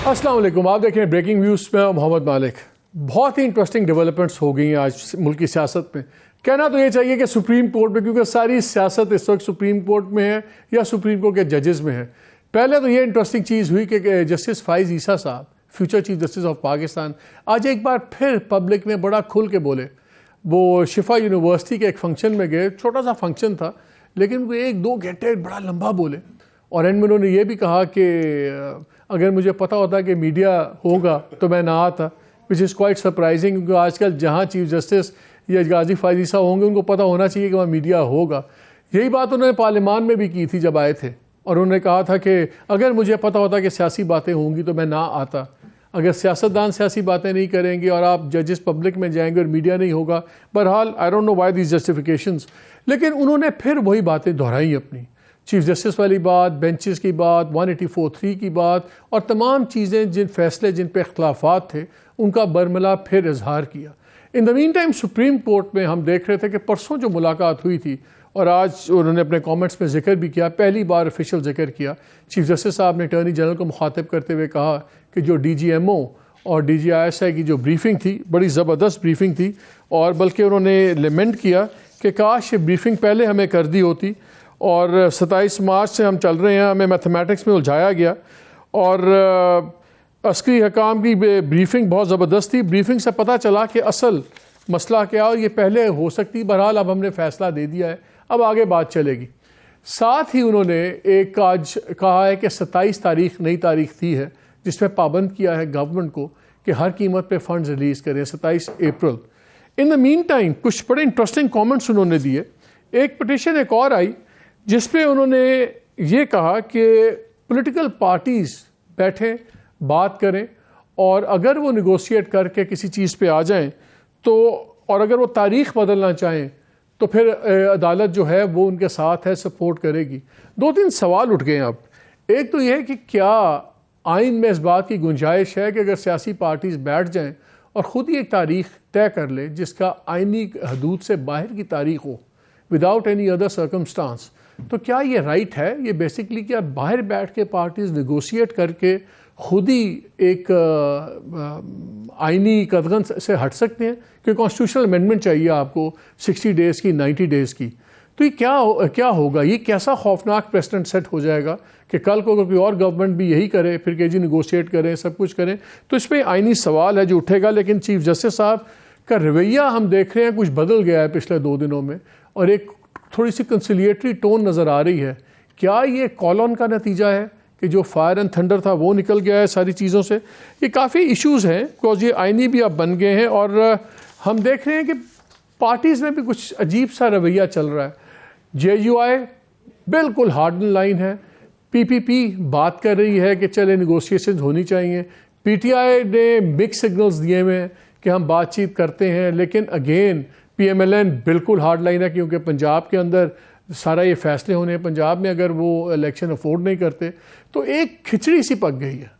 अस्सलाम वालेकुम, आप देख रहे हैं ब्रेकिंग न्यूज़ में मोहम्मद मालिक। बहुत ही इंटरेस्टिंग डेवलपमेंट्स हो गई हैं आज मुल्क की सियासत में। कहना तो ये चाहिए कि सुप्रीम कोर्ट में, क्योंकि सारी सियासत इस वक्त सुप्रीम कोर्ट में है या सुप्रीम कोर्ट के जजेस में है। पहले तो ये इंटरेस्टिंग चीज़ हुई कि जस्टिस फाइज़ ईसा साहब, future chief justice of Pakistan, आज एक बार फिर पब्लिक में बड़ा खुल के बोले। वो शिफा यूनिवर्सिटी के एक फंक्शन में गए, छोटा सा फंक्शन था, लेकिन वो 1-2 घंटे बड़ा लंबा बोले। और एंड में उन्होंने ये भी कहा कि अगर मुझे पता होता कि मीडिया होगा तो मैं ना आता, विच इज़ क्वाइट सरप्राइजिंग, क्योंकि आजकल जहाँ चीफ जस्टिस या गाजी फाइज़ ईसा होंगे उनको पता होना चाहिए कि वहाँ मीडिया होगा। यही बात उन्होंने पार्लियामान में भी की थी जब आए थे, और उन्होंने कहा था कि अगर मुझे पता होता कि सियासी बातें होंगी तो मैं ना आता। अगर सियासतदान सियासी बातें नहीं करेंगे और आप जजेस पब्लिक में जाएंगे और मीडिया नहीं होगा, बहरहाल I don't know why these justifications. लेकिन उन्होंने फिर वही बातें दोहराई अपनी, चीफ जस्टिस वाली बात, बेंचेस की बात, 184(3) की बात, और तमाम चीज़ें, जिन फैसले जिन पे इख्तलाफात थे उनका बरमला फिर इजहार किया। In the mean time supreme court में हम देख रहे थे कि परसों जो मुलाकात हुई थी, और आज उन्होंने अपने कमेंट्स में जिक्र भी किया, पहली बार ऑफिशियल जिक्र किया, चीफ जस्टिस साहब ने अटॉर्नी जनरल को मुखातिब करते हुए कहा कि जो DGMO और DGISI की जो ब्रीफिंग थी, बड़ी ज़बरदस्त ब्रीफिंग थी, और बल्कि उन्होंने लेमेंट किया कि काश ये ब्रीफिंग पहले हमें कर दी होती। और 27 मार्च से हम चल रहे हैं, हमें मैथमेटिक्स में उलझाया गया, और अस्करी हकाम की ब्रीफिंग बहुत ज़बरदस्त थी। ब्रीफिंग से पता चला कि असल मसला क्या, और ये पहले हो सकती, बहरहाल अब हमने फ़ैसला दे दिया है, अब आगे बात चलेगी। साथ ही उन्होंने एक आज कहा है कि 27 तारीख नई तारीख थी है, जिसमें पाबंद किया है गवर्नमेंट को कि हर कीमत पे फंड्स रिलीज़ करें, 27 अप्रैल। इन द मीन टाइम कुछ बड़े इंटरेस्टिंग कमेंट्स उन्होंने दिए। एक पिटिशन एक और आई जिसपे उन्होंने ये कहा कि पॉलिटिकल पार्टीज़ बैठें, बात करें, और अगर वो निगोशिएट करके किसी चीज़ पे आ जाएं तो, और अगर वो तारीख़ बदलना चाहें तो फिर अदालत जो है वो उनके साथ है, सपोर्ट करेगी। 2-3 सवाल उठ गए अब। एक तो ये है कि क्या आइन में इस बात की गुंजाइश है कि अगर सियासी पार्टीज़ बैठ जाएं और ख़ुद ही एक तारीख़ तय कर ले जिसका आइनी हदूद से बाहर की तारीख़ हो, विदाउट एनी अदर सर्कमस्टांस, तो क्या ये राइट है? ये बेसिकली क्या बाहर बैठ के पार्टीज़ निगोशिएट करके खुद ही एक आइनी कदगन से हट सकते हैं? क्योंकि कॉन्स्टिट्यूशनल अमेंडमेंट चाहिए आपको 60 डेज़ की, 90 डेज़ की। तो ये क्या होगा? ये कैसा खौफनाक प्रेसिडेंट सेट हो जाएगा कि कल को अगर कोई और गवर्नमेंट भी यही करे, फिर के जी निगोशिएट करें, सब कुछ करें, तो इस पर आइनी सवाल है जो उठेगा। लेकिन चीफ जस्टिस साहब का रवैया हम देख रहे हैं कुछ बदल गया है पिछले 2 दिनों में, और एक थोड़ी सी कंसिलिएटरी टोन नज़र आ रही है। क्या ये कॉलोन का नतीजा है कि जो फायर एंड थंडर था वो निकल गया है सारी चीज़ों से? ये काफ़ी इश्यूज़ हैं, बिकॉज ये आइनी भी अब बन गए हैं, और हम देख रहे हैं कि पार्टीज़ में भी कुछ अजीब सा रवैया चल रहा है। JUI बिल्कुल हार्ड लाइन है, PPP बात कर रही है कि चले निगोशिएशन होनी चाहिए, PTI ने मिक्स सिग्नल्स दिए हुए हैं कि हम बातचीत करते हैं, लेकिन अगेन PMLN बिल्कुल हार्ड लाइन है, क्योंकि पंजाब के अंदर सारा ये फैसले होने हैं। पंजाब में अगर वो इलेक्शन अफोर्ड नहीं करते तो एक खिचड़ी सी पक गई है।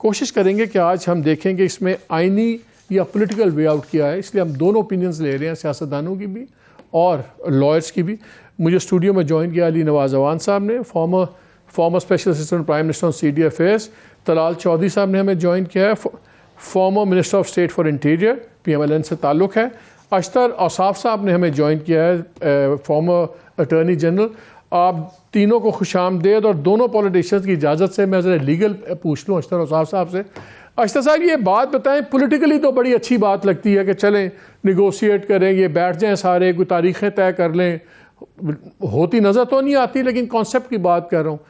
कोशिश करेंगे कि आज हम देखेंगे इसमें आइनी या पॉलिटिकल वे आउट किया है, इसलिए हम दोनों ओपिनियंस ले रहे हैं, सियासतदानों की भी और लॉयर्स की भी। मुझे स्टूडियो में ज्वाइन किया अली नवाज अवान साहब ने, former special assistant prime minister on CD affairs. Talal Chaudhry साहब ने हमें ज्वाइन किया है, former minister of state for interior, PMLN से ताल्लुक़ है। अशतर औसाफ साहब ने हमें ज्वाइन किया है, फॉर्मर अटॉर्नी जनरल। आप तीनों को खुशामदेद, और दोनों पॉलिटिशियंस की इजाज़त से मैं ज़रा लीगल पूछ लूँ अशतर औसाफ साहब से। अशतर साहब, ये बात बताएं, पॉलिटिकली तो बड़ी अच्छी बात लगती है कि चलें निगोशिएट करें, ये बैठ जाएं सारे, कोई तारीखें तय कर लें, होती नज़र तो नहीं आती, लेकिन कॉन्सेप्ट की बात कर रहा हूँ।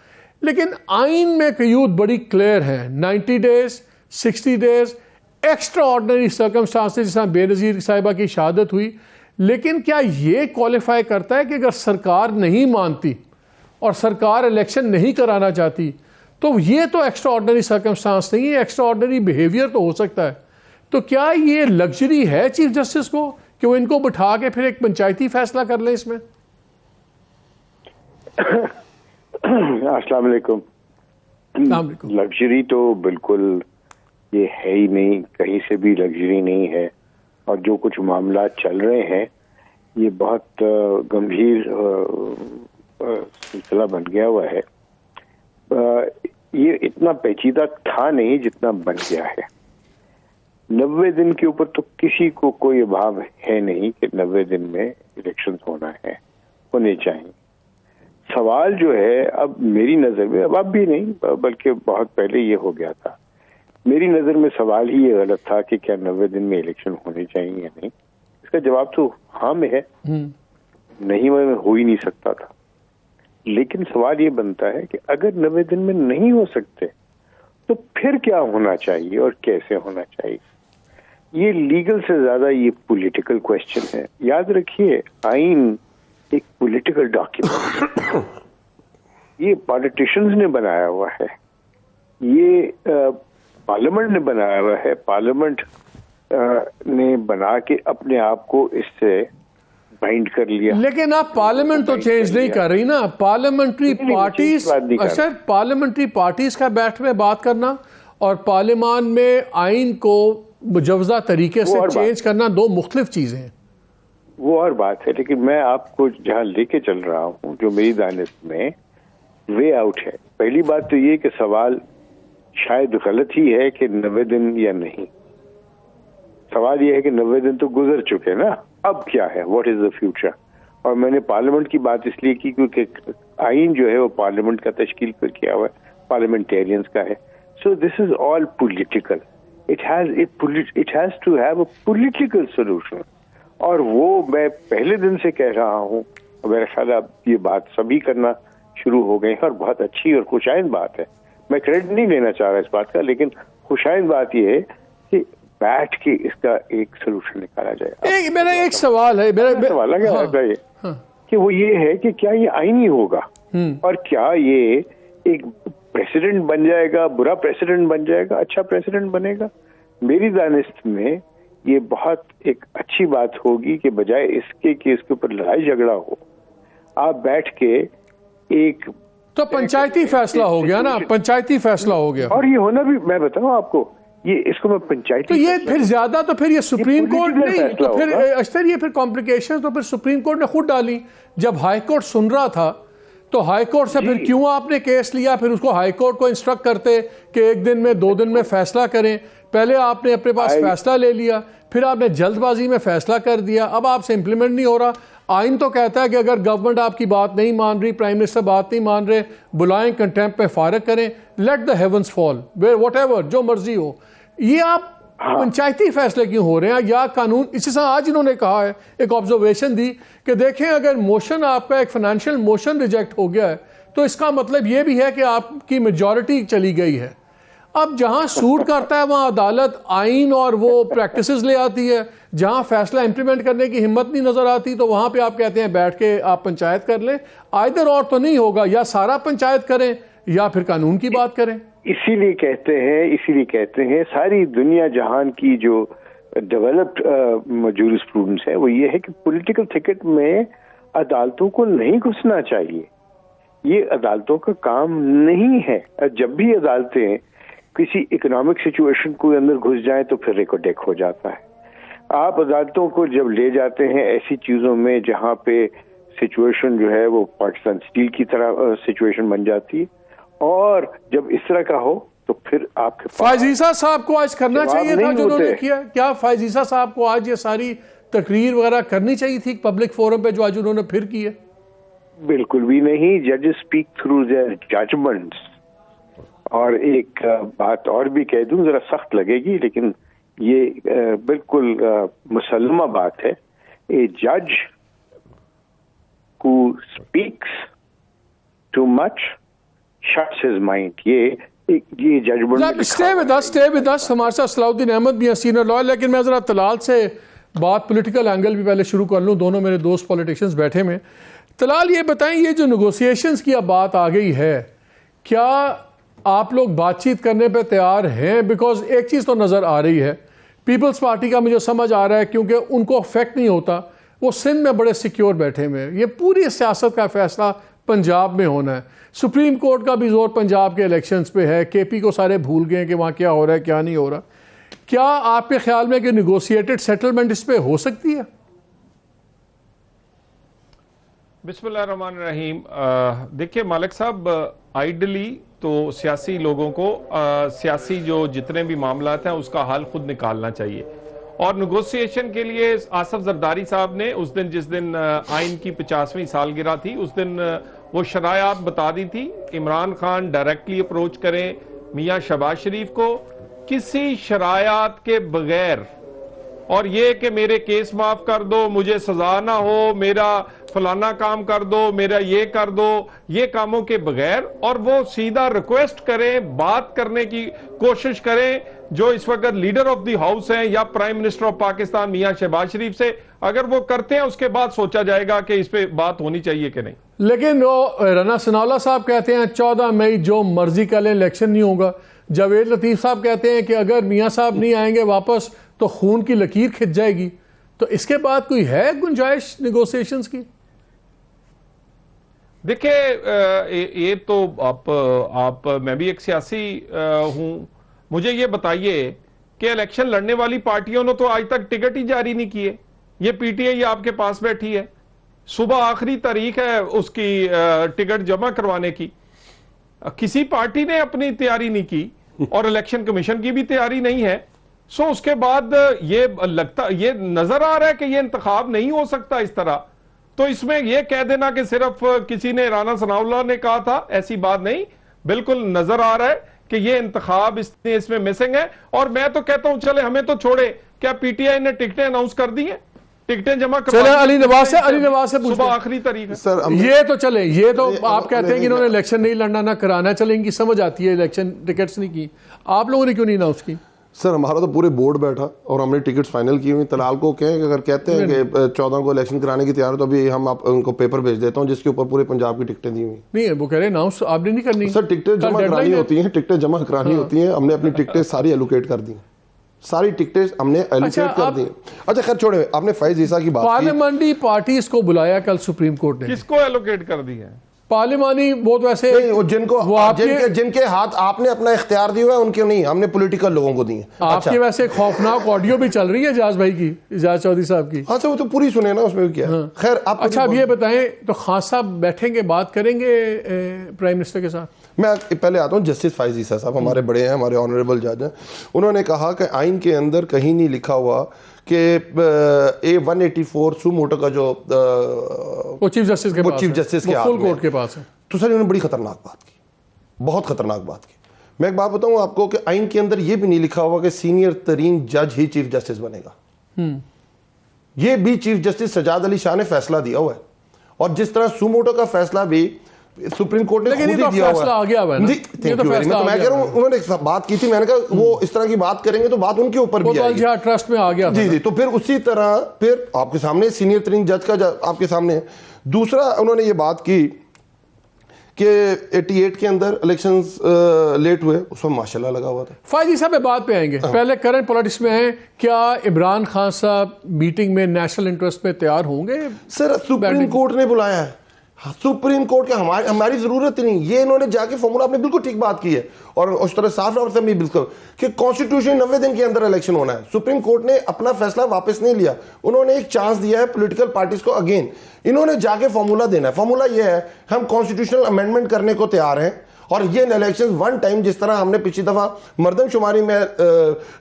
लेकिन आइन में कयूद बड़ी क्लियर है, 90 days, 60 days, extra ordinary circumstances, जिस तरह बेनज़ीर साहिबा की शहादत हुई। लेकिन क्या ये क्वालिफाई करता है कि अगर सरकार नहीं मानती और सरकार इलेक्शन नहीं कराना चाहती तो ये तो एक्स्ट्रा ऑर्डनरी सर्कमस्टांस नहीं है, एक्स्ट्रा ऑर्डनरी बिहेवियर तो हो सकता है। तो क्या ये लग्जरी है चीफ जस्टिस को कि वो इनको बिठा के फिर एक पंचायती फैसला कर ले इसमें? अस्सलाम वालेकुम। लग्जरी तो बिल्कुल ये है ही नहीं, कहीं से भी लग्जरी नहीं है, और जो कुछ मामला चल रहे हैं ये बहुत गंभीर सिलसिला बन गया हुआ है। ये उतना पेचीदा था नहीं जितना बन गया है। 90 दिन के ऊपर तो किसी को कोई अभाव है नहीं कि 90 दिन में इलेक्शन होने चाहिए। सवाल जो है अब मेरी नजर में, अब भी नहीं बल्कि बहुत पहले ये हो गया था, मेरी नजर में सवाल ही ये गलत था कि क्या 90 दिन में इलेक्शन होने चाहिए या नहीं। इसका जवाब तो हाँ में है, नहीं में हो ही नहीं सकता था। लेकिन सवाल ये बनता है कि अगर 90 दिन में नहीं हो सकते तो फिर क्या होना चाहिए और कैसे होना चाहिए। ये लीगल से ज्यादा ये पॉलिटिकल क्वेश्चन है। याद रखिए, आइन एक पॉलिटिकल डॉक्यूमेंट, ये पॉलिटिशियंस ने बनाया हुआ है, ये पार्लियामेंट ने बनाया हुआ है। पार्लियामेंट ने बना के अपने आप को इससे बाइंड कर लिया। लेकिन आप पार्लियामेंट तो चेंज नहीं कर रही ना। पार्लियामेंट्री पार्टीज, अच्छा पार्लियामेंट्री पार्टीज का बैठ में बात करना और पार्लियामान में आइन को मुजवजा तरीके से चेंज करना दो मुख्तलिफ चीजें हैं। वो और बात है, लेकिन मैं आपको जहां लेके चल रहा हूं, जो मेरी दानिश में वे आउट है। पहली बात तो ये कि सवाल शायद गलत ही है कि 90 दिन या नहीं। सवाल ये है कि 90 दिन तो गुजर चुके ना, अब क्या है, व्हाट इज द फ्यूचर। और मैंने पार्लियामेंट की बात इसलिए की क्योंकि आइन जो है वो पार्लियामेंट का तश्कील पर किया हुआ है, पार्लियामेंटेरियंस का है। So this is all political, it has to have a political solution. और वो मैं पहले दिन से कह रहा हूँ, मेरा ख्याल अब ये बात सभी करना शुरू हो गए हैं और बहुत अच्छी और खुशाइंद बात है। मैं क्रेडिट नहीं लेना चाह रहा इस बात का, लेकिन खुशाइंद बात यह है कि बैठ के इसका एक सोल्यूशन निकाला जाए। मेरा एक सवाल है, मेरा सवाल क्या है ये कि वो ये है कि क्या ये आईनी होगा और क्या ये एक प्रेसिडेंट बन जाएगा, बुरा प्रेसिडेंट बन जाएगा, अच्छा प्रेसिडेंट बनेगा। मेरी दानिश में ये बहुत एक अच्छी बात होगी कि बजाय इसके कि इसके ऊपर लड़ाई झगड़ा हो, आप बैठ के एक तो पंचायती फैसला हो गया ना, पंचायती फैसला हो गया। और ये होना भी, मैं बताऊं आपको, ये इसको मैं पंचायती तो ये फिर ज्यादा तो फिर ये सुप्रीम कोर्ट नहीं, तो फिर अक्सर ये फिर कॉम्प्लिकेशन तो फिर सुप्रीम कोर्ट ने खुद डाली। जब हाई कोर्ट सुन रहा था तो हाई कोर्ट से फिर क्यों आपने केस लिया, फिर उसको हाई कोर्ट को इंस्ट्रक्ट करते कि 1 दिन में 2 दिन में फैसला करें। पहले आपने अपने पास फैसला ले लिया, फिर आपने जल्दबाजी में फैसला कर दिया, अब आपसे इंप्लीमेंट नहीं हो रहा। आइन तो कहता है कि अगर गवर्नमेंट आपकी बात नहीं मान रही, प्राइम मिनिस्टर बात नहीं मान रहे, बुलाएं, कंटेम्प्ट में फारग करें, let the heavens fall, where whatever, जो मर्जी हो। ये आप पंचायती फैसले क्यों हो रहे हैं या कानून? इसी तरह आज इन्होंने कहा है, एक ऑब्जर्वेशन दी कि देखें अगर मोशन आपका एक फाइनेंशियल मोशन रिजेक्ट हो गया है तो इसका मतलब ये भी है कि आपकी मेजॉरिटी चली गई है। अब जहां सूट करता है वहां अदालत आइन और वो प्रैक्टिसेस ले आती है, जहां फैसला इंप्लीमेंट करने की हिम्मत नहीं नजर आती तो वहां पे आप कहते हैं बैठ के आप पंचायत कर लें। आइदर और तो नहीं होगा, या सारा पंचायत करें या फिर कानून की बात करें। इसीलिए कहते हैं सारी दुनिया जहान की जो डेवलप्ड जूरिस्प्रूडेंस है वो ये है कि पॉलिटिकल थिकेट में अदालतों को नहीं घुसना चाहिए। ये अदालतों का काम नहीं है। जब भी अदालतें किसी इकोनॉमिक सिचुएशन को अंदर घुस जाएं तो फिर रेको डेक हो जाता है। आप अदालतों को जब ले जाते हैं ऐसी चीजों में जहां पे सिचुएशन जो है वो पाकिस्तान स्टील की तरह सिचुएशन बन जाती है, और जब इस तरह का हो तो फिर आपके फायजीसा साहब को आज करना चाहिए था जो उन्होंने किया। क्या फायजीसा साहब को आज ये सारी तकरीर वगैरह करनी चाहिए थी पब्लिक फोरम पे जो आज उन्होंने फिर की है? बिल्कुल भी नहीं। जजेस स्पीक थ्रू देयर जजमेंट्स। और एक बात और भी कह दूं, जरा सख्त लगेगी लेकिन ये बिल्कुल मुसल्लमा बात है। ए जज who speaks too much shuts his mind. ये जजमेंट स्टे विद अस। हमारे साथ सलाउद्दीन अहमद भी हैं, सीनियर लॉयर। लेकिन मैं जरा तलाल से बात पॉलिटिकल एंगल भी पहले शुरू कर लूं। दोनों मेरे दोस्त पॉलिटिशियंस बैठे में। तलाल ये बताएं, ये जो नेगोशिएशंस की अब बात आ गई है, क्या आप लोग बातचीत करने पे तैयार हैं? बिकॉज एक चीज़ तो नज़र आ रही है, पीपल्स पार्टी का मुझे समझ आ रहा है क्योंकि उनको अफेक्ट नहीं होता, वो सिंध में बड़े सिक्योर बैठे हुए हैं। ये पूरी सियासत का फैसला पंजाब में होना है। सुप्रीम कोर्ट का भी जोर पंजाब के इलेक्शंस पे है। केपी को सारे भूल गए कि वहाँ क्या हो रहा है क्या नहीं हो रहा। क्या आपके ख्याल में कि निगोशिएटेड सेटलमेंट इस पे हो सकती है? बिस्मिल्लाहिर्रहमानिर्रहीम। देखिए मालिक साहब, आइडली तो सियासी लोगों को सियासी जो जितने भी मामलात हैं उसका हल खुद निकालना चाहिए। और नेगोशिएशन के लिए आसफ जरदारी साहब ने उस दिन जिस दिन आइन की 50वीं सालगिरह थी उस दिन वो शरायात बता दी थी। इमरान खान डायरेक्टली अप्रोच करें मियां शहबाज शरीफ को किसी शरायात के बगैर, और ये कि मेरे केस माफ कर दो, मुझे सजा ना हो, मेरा फलाना काम कर दो, मेरा ये कर दो, ये कामों के बगैर, और वो सीधा रिक्वेस्ट करें, बात करने की कोशिश करें जो इस वक्त लीडर ऑफ द हाउस हैं या प्राइम मिनिस्टर ऑफ पाकिस्तान मियां शहबाज शरीफ से। अगर वो करते हैं उसके बाद सोचा जाएगा कि इस पे बात होनी चाहिए कि नहीं। लेकिन वो राना सनाउल्लाह साहब कहते हैं 14 मई जो मर्जी का ले इलेक्शन नहीं होगा। जावेद लतीफ साहब कहते हैं कि अगर मियां साहब नहीं आएंगे वापस तो खून की लकीर खिंच जाएगी। तो इसके बाद कोई है गुंजाइश निगोशिएशंस की? देखिए ये तो आप मैं भी एक सियासी हूं, मुझे ये बताइए कि इलेक्शन लड़ने वाली पार्टियों ने तो आज तक टिकट ही जारी नहीं किए। ये पीटीआई आपके पास बैठी है, सुबह आखिरी तारीख है उसकी टिकट जमा करवाने की। किसी पार्टी ने अपनी तैयारी नहीं की और इलेक्शन कमीशन की भी तैयारी नहीं है। सो उसके बाद ये नजर आ रहा है कि ये इंतखाब नहीं हो सकता इस तरह। तो इसमें यह कह देना कि सिर्फ किसी ने राना सनाउल्लाह ने कहा था, ऐसी बात नहीं। बिल्कुल नजर आ रहा है कि ये इंतखाब इसमें मिसिंग है। और मैं तो कहता हूं चले हमें तो छोड़े, क्या पीटीआई ने टिकटें अनाउंस कर दी हैं? टिकटें जमा कर अली नवाज से सुबह आखिरी तारीख है सर। ये तो चले, ये तो आप कहते हैं कि इन्होंने इलेक्शन नहीं लड़ना ना कराना, चले इनकी समझ आती है, इलेक्शन टिकट्स नहीं की, आप लोगों ने क्यों नहीं अनाउंस की? सर हमारा तो पूरे बोर्ड बैठा और हमने टिकट्स फाइनल की हुई। तलाल को कहें कि अगर कहते हैं कि 14 को इलेक्शन कराने की तैयार है तो अभी हम आप उनको पेपर भेज देता हूं जिसके ऊपर पूरे पंजाब की टिकटें दी हुई। नहीं है वो कह रहे अनाउंस आपने नहीं करनी। सर टिकटें जमा करानी होती हैं, टिकटें जमा करानी होती हैं। हमने अपनी टिकटें सारी एलोकेट कर दी, सारी टिकटें हमने एलोकेट कर दी। अच्छा खैर छोड़े, आपने फैज ईसा की बात की। पार्लियामेंट्री पार्टीज को बुलाया कल सुप्रीम कोर्ट ने, किसको एलोकेट कर दी है? पार्लिमानी वो तो ऐसे नहीं, वो जिनके हाथ आपने अपना इख्तियार दिया है उनके नहीं, हमने पॉलिटिकल लोगों को दिए। आपकी वैसे खौफनाक ऑडियो भी चल रही है इजाज भाई की, इजाज चौधरी साहब की। अच्छा वो तो पूरी सुने ना, उसमें क्या खैर आप। अच्छा अब ये बताएं तो खान साहब बैठेंगे, बात करेंगे प्राइम मिनिस्टर के साथ? मैं पहले आता हूँ जस्टिस फैज ईसा साहब हमारे बड़े हैं, हमारे ऑनरेबल जज हैं। उन्होंने कहा कि आइन के अंदर कहीं नहीं लिखा हुआ कि A184 सुमोटो का जो वो चीफ जस्टिस के फुल कोर्ट के पास है। तो सर इन्होंने बड़ी खतरनाक बात की, बहुत खतरनाक बात की। मैं एक बात बताऊं आपको कि आइन के अंदर यह भी नहीं लिखा हुआ कि सीनियर तरीन जज ही चीफ जस्टिस बनेगा। यह भी चीफ जस्टिस सजाद अली शाह ने फैसला दिया हुआ है, और जिस तरह सुमोटो का फैसला भी सुप्रीम कोर्ट ने खुद ही दिया हुआ है। मैं कह रहा हूं उन्होंने बात की थी, मैंने कहा वो इस तरह की बात करेंगे तो बात उनके ऊपर भी आएगी। ट्रस्ट में आ गया जी। तो फिर उसी तरह फिर आपके सामने सीनियर तरीन जज का आपके सामने दूसरा उन्होंने ये बात की कि 88 के अंदर इलेक्शंस लेट हुए, उसमें माशाल्लाह लगा हुआ था। फायजी साहब बात पे आएंगे, पहले करंट पॉलिटिक्स में है, क्या इमरान खान साहब मीटिंग में नेशनल इंटरेस्ट में तैयार होंगे? सर सुप्रीम कोर्ट ने बुलाया है, सुप्रीम कोर्ट के हमारी जरूरत ही नहीं। ये इन्होंने जाके फॉर्मूला, आपने बिल्कुल ठीक बात की है और उस तरह साफ तौर से भी बिल्कुल कि कॉन्स्टिट्यूशन 90 दिन के अंदर इलेक्शन होना है। सुप्रीम कोर्ट ने अपना फैसला वापस नहीं लिया, उन्होंने एक चांस दिया है पॉलिटिकल पार्टीज को। अगेन इन्होंने जाके फॉर्मूला देना है। फॉर्मूला ये है, हम कॉन्स्टिट्यूशनल अमेंडमेंट करने को तैयार हैं और ये इलेक्शन वन टाइम, जिस तरह हमने पिछली दफा मर्दमशुमारी में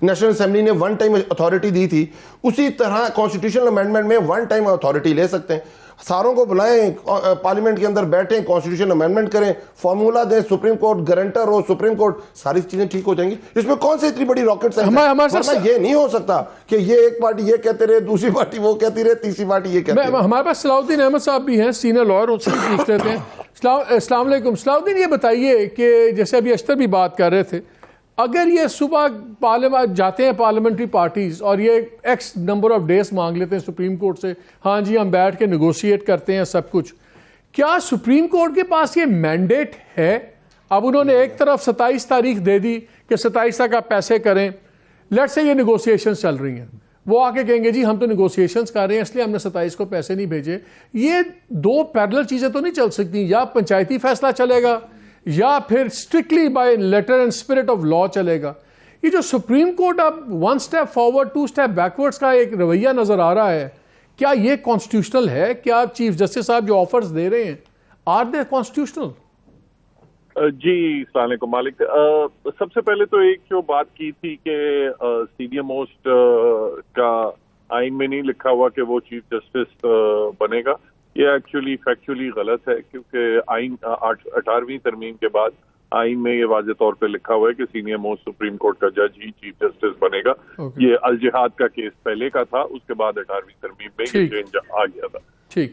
नेशनल असेंबली ने वन टाइम अथॉरिटी दी थी, उसी तरह कॉन्स्टिट्यूशनल अमेंडमेंट में वन टाइम अथॉरिटी ले सकते हैं। सारों को बुलाएं, पार्लियामेंट के अंदर बैठें, कॉन्स्टिट्यूशन अमेंडमेंट करें, फॉर्मूला दें, सुप्रीम कोर्ट गारंटर हो, सुप्रीम कोर्ट, सारी चीजें ठीक हो जाएंगी। इसमें कौन सी इतनी बड़ी रॉकेट साइंस है? वरना ये नहीं हो सकता कि ये एक पार्टी ये कहते रहे, दूसरी पार्टी वो कहती रहे, तीसरी पार्टी ये कहती रहे। हमारे पास सलाउद्दीन अहमद साहब भी हैं, सीनियर लॉयर, उनसे पूछ लेते हैं। अस्सलाम वालेकुम सलाउद्दीन, ये बताइए कि जैसे अभी अश्तर भी बात कर रहे थे, अगर ये सुबह पार्लियामेंट जाते हैं पार्लियामेंट्री पार्टीज और ये एक्स नंबर ऑफ डेज मांग लेते हैं सुप्रीम कोर्ट से, हाँ जी हम बैठ के नेगोशिएट करते हैं सब कुछ, क्या सुप्रीम कोर्ट के पास ये मैंडेट है? अब उन्होंने एक तरफ 27 तारीख दे दी कि 27 तक आप पैसे करें, लेट्स से ये नेगोशिएशंस चल रही हैं, वो आके कहेंगे जी हम तो नेगोशिएशंस कर रहे हैं इसलिए हमने 27 को पैसे नहीं भेजे। ये दो पैरेलल चीज़ें तो नहीं चल सकती, या पंचायती फैसला चलेगा या फिर strictly by letter and spirit of law चलेगा। ये जो सुप्रीम कोर्ट अब 1 स्टेप फॉरवर्ड 2 स्टेप बैकवर्ड्स का एक रवैया नजर आ रहा है, क्या ये कॉन्स्टिट्यूशनल है? क्या चीफ जस्टिस साहब जो ऑफर्स दे रहे हैं, आर दे कॉन्स्टिट्यूशनल? जी अस्सलाम वालेकुम मालिक। सबसे पहले तो एक जो बात की थी कि सीनियर मोस्ट का आइन में नहीं लिखा हुआ कि वो चीफ जस्टिस बनेगा, ये एक्चुअली फैक्चुअली गलत है, क्योंकि आइन 18वीं तरमीम के बाद आइन में ये वाज़ेह तौर पे लिखा हुआ है कि सीनियर मोस्ट सुप्रीम कोर्ट का जज ही चीफ जस्टिस बनेगा। ये अल जिहाद का केस पहले का था, उसके बाद 18वीं तरमीम में ये चेंज आ गया था।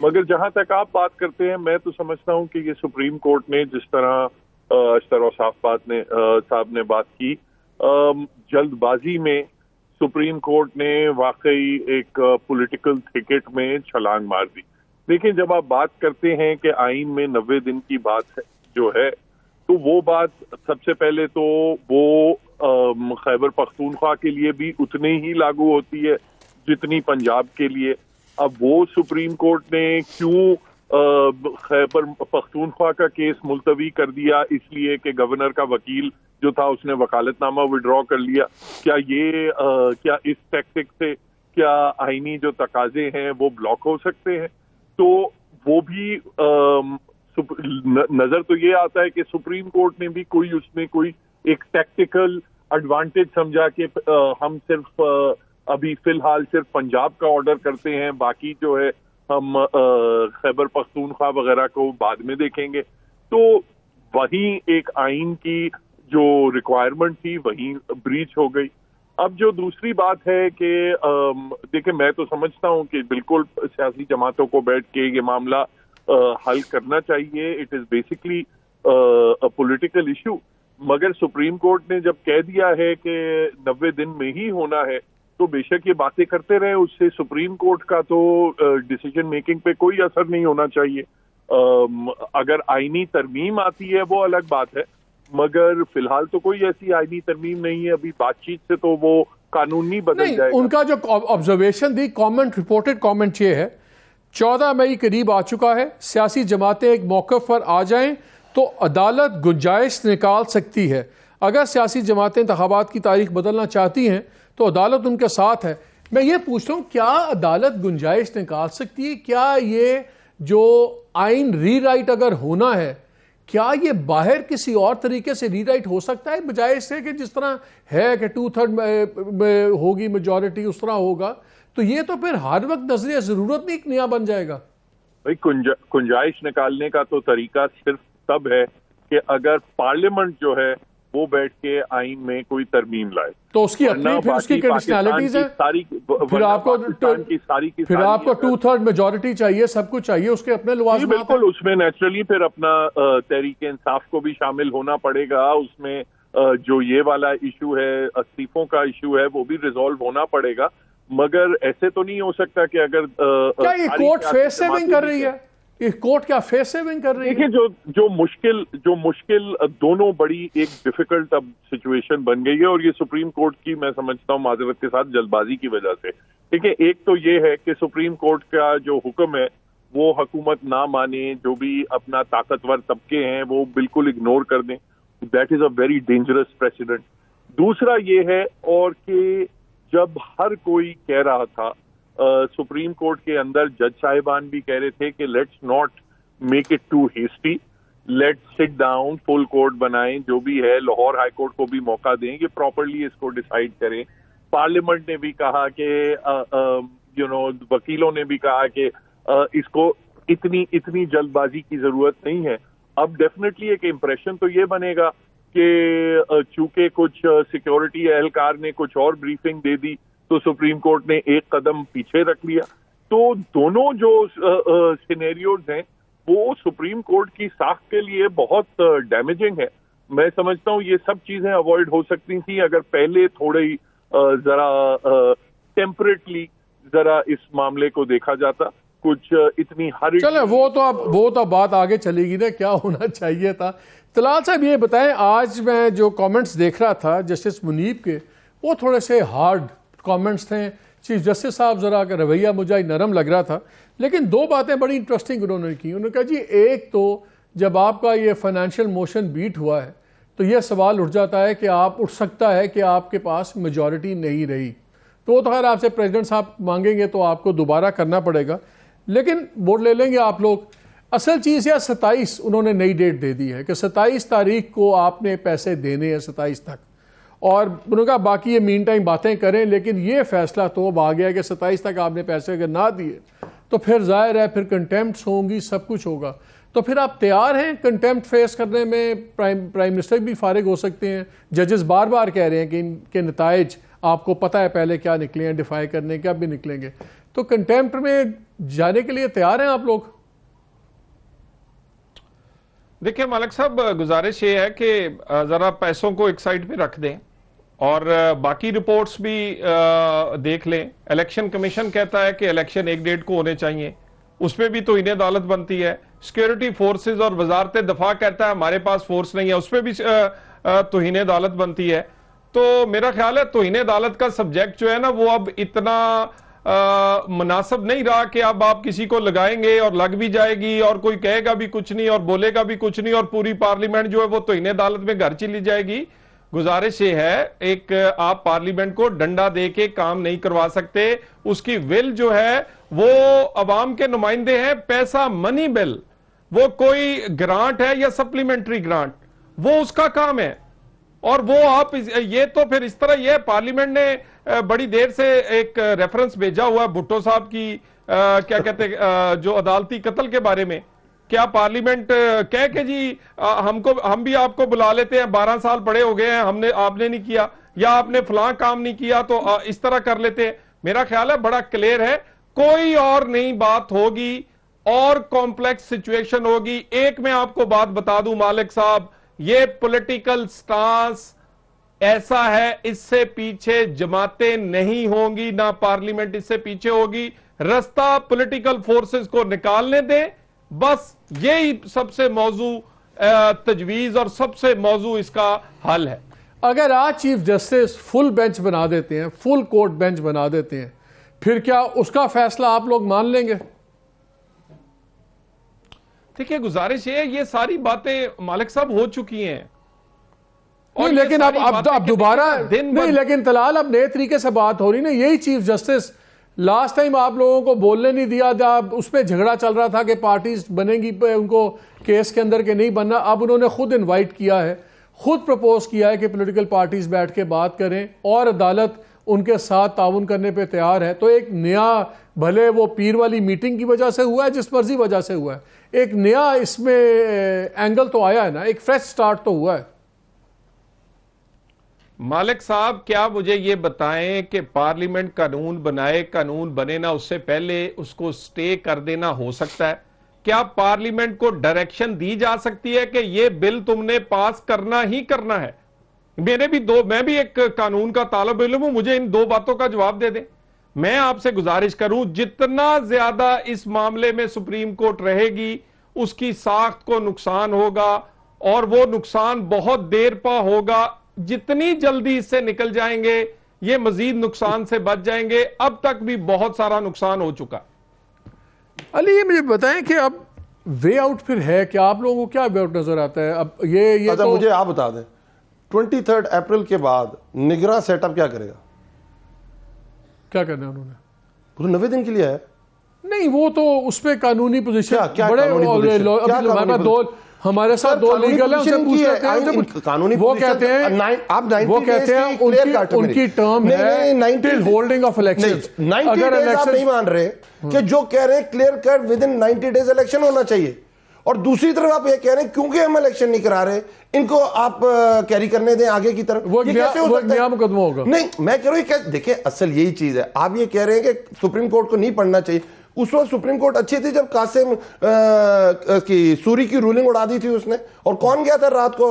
मगर जहां तक आप बात करते हैं, मैं तो समझता हूं कि ये सुप्रीम कोर्ट ने जिस तरह अशतर साहब ने बात की, जल्दबाजी में सुप्रीम कोर्ट ने वाकई एक पॉलिटिकल थिकेट में छलांग मार दी। देखिए, जब आप बात करते हैं कि आइन में 90 दिन की बात है, जो है, तो वो बात सबसे पहले तो वो खैबर पख्तूनख्वा के लिए भी उतनी ही लागू होती है जितनी पंजाब के लिए। अब वो सुप्रीम कोर्ट ने क्यों खैबर पख्तूनख्वा का केस मुलतवी कर दिया, इसलिए कि गवर्नर का वकील जो था उसने वकालतनामा विड्रॉ कर लिया। क्या इस टैक्टिक से क्या आईनी जो तकाजे हैं वो ब्लॉक हो सकते हैं? तो वो भी नजर तो ये आता है कि सुप्रीम कोर्ट ने भी उसमें कोई एक टैक्टिकल एडवांटेज समझा कि हम सिर्फ अभी फिलहाल सिर्फ पंजाब का ऑर्डर करते हैं, बाकी जो है हम खैबर पख्तूनख्वा वगैरह को बाद में देखेंगे। तो वहीं एक आइन की जो रिक्वायरमेंट थी वहीं ब्रीच हो गई। अब जो दूसरी बात है कि देखिए, मैं तो समझता हूं कि बिल्कुल सियासी जमातों को बैठ के ये मामला हल करना चाहिए। It is basically a political issue. मगर सुप्रीम कोर्ट ने जब कह दिया है कि 90 दिन में ही होना है, तो बेशक ये बातें करते रहे, उससे सुप्रीम कोर्ट का तो डिसीजन मेकिंग पे कोई असर नहीं होना चाहिए। अगर आईनी तरमीम आती है वो अलग बात है, मगर फिलहाल तो कोई ऐसी आईनी तरमीम नहीं है। अभी बातचीत से तो वो कानून नहीं बदल जाएगा। उनका जो ऑब्जर्वेशन दी, कमेंट, रिपोर्टेड कमेंट ये है, 14 मई करीब आ चुका है, सियासी जमातें एक मौके पर आ जाएं तो अदालत गुंजाइश निकाल सकती है। अगर सियासी जमातें इंतखाबात की तारीख बदलना चाहती हैं तो अदालत उनके साथ है। मैं ये पूछता हूँ, क्या अदालत गुंजाइश निकाल सकती है? क्या ये जो आइन रीराइट अगर होना है, क्या ये बाहर किसी और तरीके से रीराइट हो सकता है, बजाय इससे कि जिस तरह है कि 2/3 में होगी मेजॉरिटी, उस तरह होगा? तो ये तो फिर हर वक्त नजरिया जरूरत नहीं एक नया बन जाएगा। भाई, गुंजाइश निकालने का तो तरीका सिर्फ तब है कि अगर पार्लियामेंट जो है वो बैठ के आइन में कोई तरमीम लाए, तो उसकी अपनी फिर उसकी कंडीशनैलिटीज है। फिर आपको 2/3 मेजॉरिटी चाहिए, सब कुछ चाहिए, उसके अपने लवाज़िम। बिल्कुल, उसमें नेचुरली फिर अपना तहरीक इंसाफ को भी शामिल होना पड़ेगा। उसमें जो ये वाला इशू है, इस्तीफों का इशू है, वो भी रिजॉल्व होना पड़ेगा। मगर ऐसे तो नहीं हो सकता कि अगर क्या ये कोर्ट फेस सेविंग कर रही है? ये कोर्ट क्या फेस सेविंग कर रही है? देखिए, जो मुश्किल दोनों बड़ी एक डिफिकल्ट अब सिचुएशन बन गई है, और ये सुप्रीम कोर्ट की, मैं समझता हूँ माजरत के साथ, जल्दबाजी की वजह से। ठीक है, एक तो ये है कि सुप्रीम कोर्ट का जो हुक्म है वो हुकूमत ना माने, जो भी अपना ताकतवर तबके हैं वो बिल्कुल इग्नोर कर दें। That is a very dangerous president. दूसरा ये है, और कि जब हर कोई कह रहा था, सुप्रीम कोर्ट के अंदर जज साहिबान भी कह रहे थे कि let's not make it too hasty, let's sit down, full court बनाएं, जो भी है लाहौर हाई कोर्ट को भी मौका दें कि प्रॉपर्ली इसको डिसाइड करें। पार्लियामेंट ने भी कहा कि वकीलों ने भी कहा कि इसको इतनी जल्दबाजी की जरूरत नहीं है। अब डेफिनेटली एक इम्प्रेशन तो ये बनेगा कि चूंकि कुछ सिक्योरिटी एहलकार ने कुछ और ब्रीफिंग दे दी तो सुप्रीम कोर्ट ने एक कदम पीछे रख लिया। तो दोनों जो सिनेरियोज हैं वो सुप्रीम कोर्ट की साख के लिए बहुत डैमेजिंग है। मैं समझता हूँ ये सब चीजें अवॉइड हो सकती थी अगर पहले थोड़े ही जरा टेम्परेटली जरा इस मामले को देखा जाता। कुछ इतनी हरी चले वो तो बात आगे चलेगी ना, क्या होना चाहिए था। तलाल साहब ये बताएं, आज मैं जो कमेंट्स देख रहा था जस्टिस मुनीब के, वो थोड़े से हार्ड कमेंट्स थे। चीफ जस्टिस साहब जरा का रवैया मुझे नरम लग रहा था, लेकिन दो बातें बड़ी इंटरेस्टिंग उन्होंने की। उन्होंने कहा जी, एक तो जब आपका ये फाइनेंशियल मोशन बीट हुआ है तो यह सवाल उठ जाता है कि उठ सकता है कि आपके पास मेजॉरिटी नहीं रही, तो खैर आपसे प्रेसिडेंट साहब मांगेंगे तो आपको दोबारा करना पड़ेगा, लेकिन वोट ले लेंगे आप लोग। असल चीज़ है 27 उन्होंने नई डेट दे दी है कि 27 तारीख को आपने पैसे देने हैं 27 तक, और उन्होंने कहा बाकी ये मीन टाइम बातें करें, लेकिन ये फैसला तो अब आ गया कि 27 तक आपने पैसे अगर ना दिए तो फिर जाहिर है फिर कंटेम्प्ट होंगी, सब कुछ होगा। तो फिर आप तैयार हैं कंटेम्प्ट फेस करने में? प्राइम मिनिस्टर भी फारिग हो सकते हैं, जजेस बार बार कह रहे हैं कि इनके नताइज आपको पता है पहले क्या निकले हैं, डिफाई करने के अब भी निकलेंगे, तो कंटेम्प्ट में जाने के लिए तैयार हैं आप लोग? देखिए मालिक साहब, गुजारिश ये है कि जरा पैसों को एक साइड पे रख दें और बाकी रिपोर्ट्स भी देख लें। इलेक्शन कमीशन कहता है कि इलेक्शन एक डेट को होने चाहिए, उसमें भी तौहीन अदालत बनती है। सिक्योरिटी फोर्सेस और वजारत दफा कहता है हमारे पास फोर्स नहीं है, उसमें भी तौहीन अदालत बनती है। तो मेरा ख्याल है तौहीन अदालत का सब्जेक्ट जो है ना वो अब इतना मुनासिब नहीं रहा कि अब आप किसी को लगाएंगे और लग भी जाएगी और कोई कहेगा भी कुछ नहीं और बोलेगा भी कुछ नहीं और पूरी पार्लियामेंट जो है वो तौहीन अदालत में घर चली जाएगी। गुजारिश ये है, एक आप पार्लियामेंट को डंडा दे के काम नहीं करवा सकते। उसकी विल जो है वो अवाम के नुमाइंदे हैं। पैसा मनी बिल वो कोई ग्रांट है या सप्लीमेंट्री ग्रांट, वो उसका काम है। और वो आप ये तो फिर इस तरह ये पार्लियामेंट ने बड़ी देर से एक रेफरेंस भेजा हुआ है भुट्टो साहब की क्या कहते जो अदालती कत्ल के बारे में। क्या पार्लियामेंट कह के जी हम भी आपको बुला लेते हैं, 12 साल पड़े हो गए हैं, आपने नहीं किया या आपने फलां काम नहीं किया तो इस तरह कर लेते हैं। मेरा ख्याल है बड़ा क्लियर है, कोई और नई बात होगी और कॉम्प्लेक्स सिचुएशन होगी। एक मैं आपको बात बता दूं मालिक साहब, ये पॉलिटिकल स्टांस ऐसा है, इससे पीछे जमातें नहीं होंगी, ना पार्लियामेंट इससे पीछे होगी। रास्ता पॉलिटिकल फोर्सेस को निकालने दें, बस यही सबसे मौजू तजवीज और सबसे मौजू इसका हल है। अगर आज चीफ जस्टिस फुल बेंच बना देते हैं, फुल कोर्ट बेंच बना देते हैं, फिर क्या उसका फैसला आप लोग मान लेंगे? देखिए गुजारिश ये सारी बातें मालिक साहब हो चुकी हैं नहीं, लेकिन अब दोबारा नहीं, लेकिन तलाल अब नए तरीके से बात हो रही ना। यही चीफ जस्टिस लास्ट टाइम आप लोगों को बोलने नहीं दिया था, उस पर झगड़ा चल रहा था कि पार्टीज बनेंगी, उनको केस के अंदर के नहीं बनना। अब उन्होंने खुद इनवाइट किया है, खुद प्रपोज किया है कि पॉलिटिकल पार्टीज बैठ के बात करें और अदालत उनके साथ ताउन करने पे तैयार है। तो एक नया, भले वो पीर वाली मीटिंग की वजह से हुआ है, जिस मर्जी वजह से हुआ है, एक नया इसमें एंगल तो आया है ना, एक फ्रेश स्टार्ट तो हुआ है। मालिक साहब क्या मुझे ये बताएं कि पार्लियामेंट कानून बनाए, कानून बने ना उससे पहले उसको स्टे कर देना हो सकता है? क्या पार्लियामेंट को डायरेक्शन दी जा सकती है कि ये बिल तुमने पास करना ही करना है? मैं भी एक कानून का तालिब इल्म हूं, मुझे इन दो बातों का जवाब दे दें। मैं आपसे गुजारिश करूं, जितना ज्यादा इस मामले में सुप्रीम कोर्ट रहेगी उसकी साख्त को नुकसान होगा और वो नुकसान बहुत देर पा होगा। जितनी जल्दी इससे निकल जाएंगे ये मजीद नुकसान से बच जाएंगे। अब तक भी बहुत सारा नुकसान हो चुका। अली ये मुझे बताएं कि अब वे आउट फिर है क्या? आप लोगों को क्या वे आउट नजर आता है? अब ये अच्छा, तो मुझे आप बता दें 23 अप्रैल के बाद निगरान सेटअप क्या करेगा? क्या करना है उन्होंने? पूरे 90 दिन के लिए है। नहीं, वो तो उसमें कानूनी पोजीशन बड़े दो हमारे साथ दो लीगल है, उनसे पूछ लेते हैं। कानूनी वो कहते हैं उनकी टर्म है till holding of election. 90 days आप नहीं मान रहे कि जो कह रहे हैं clear cut with in 90 days election होना चाहिए, और दूसरी तरफ आप ये कह रहे हैं क्योंकि हम इलेक्शन नहीं करा रहे इनको आप कैरी करने दें आगे की तरफ। वो कैसे हो सकता है? मुकदमा होगा। नहीं, मैं कह रहा हूं देखिए असल यही चीज है। आप ये कह रहे हैं कि सुप्रीम कोर्ट को नहीं पढ़ना चाहिए। उस वक्त सुप्रीम कोर्ट अच्छी थी जब कासिम की सूरी की रूलिंग उड़ा दी थी उसने, और कौन गया था रात को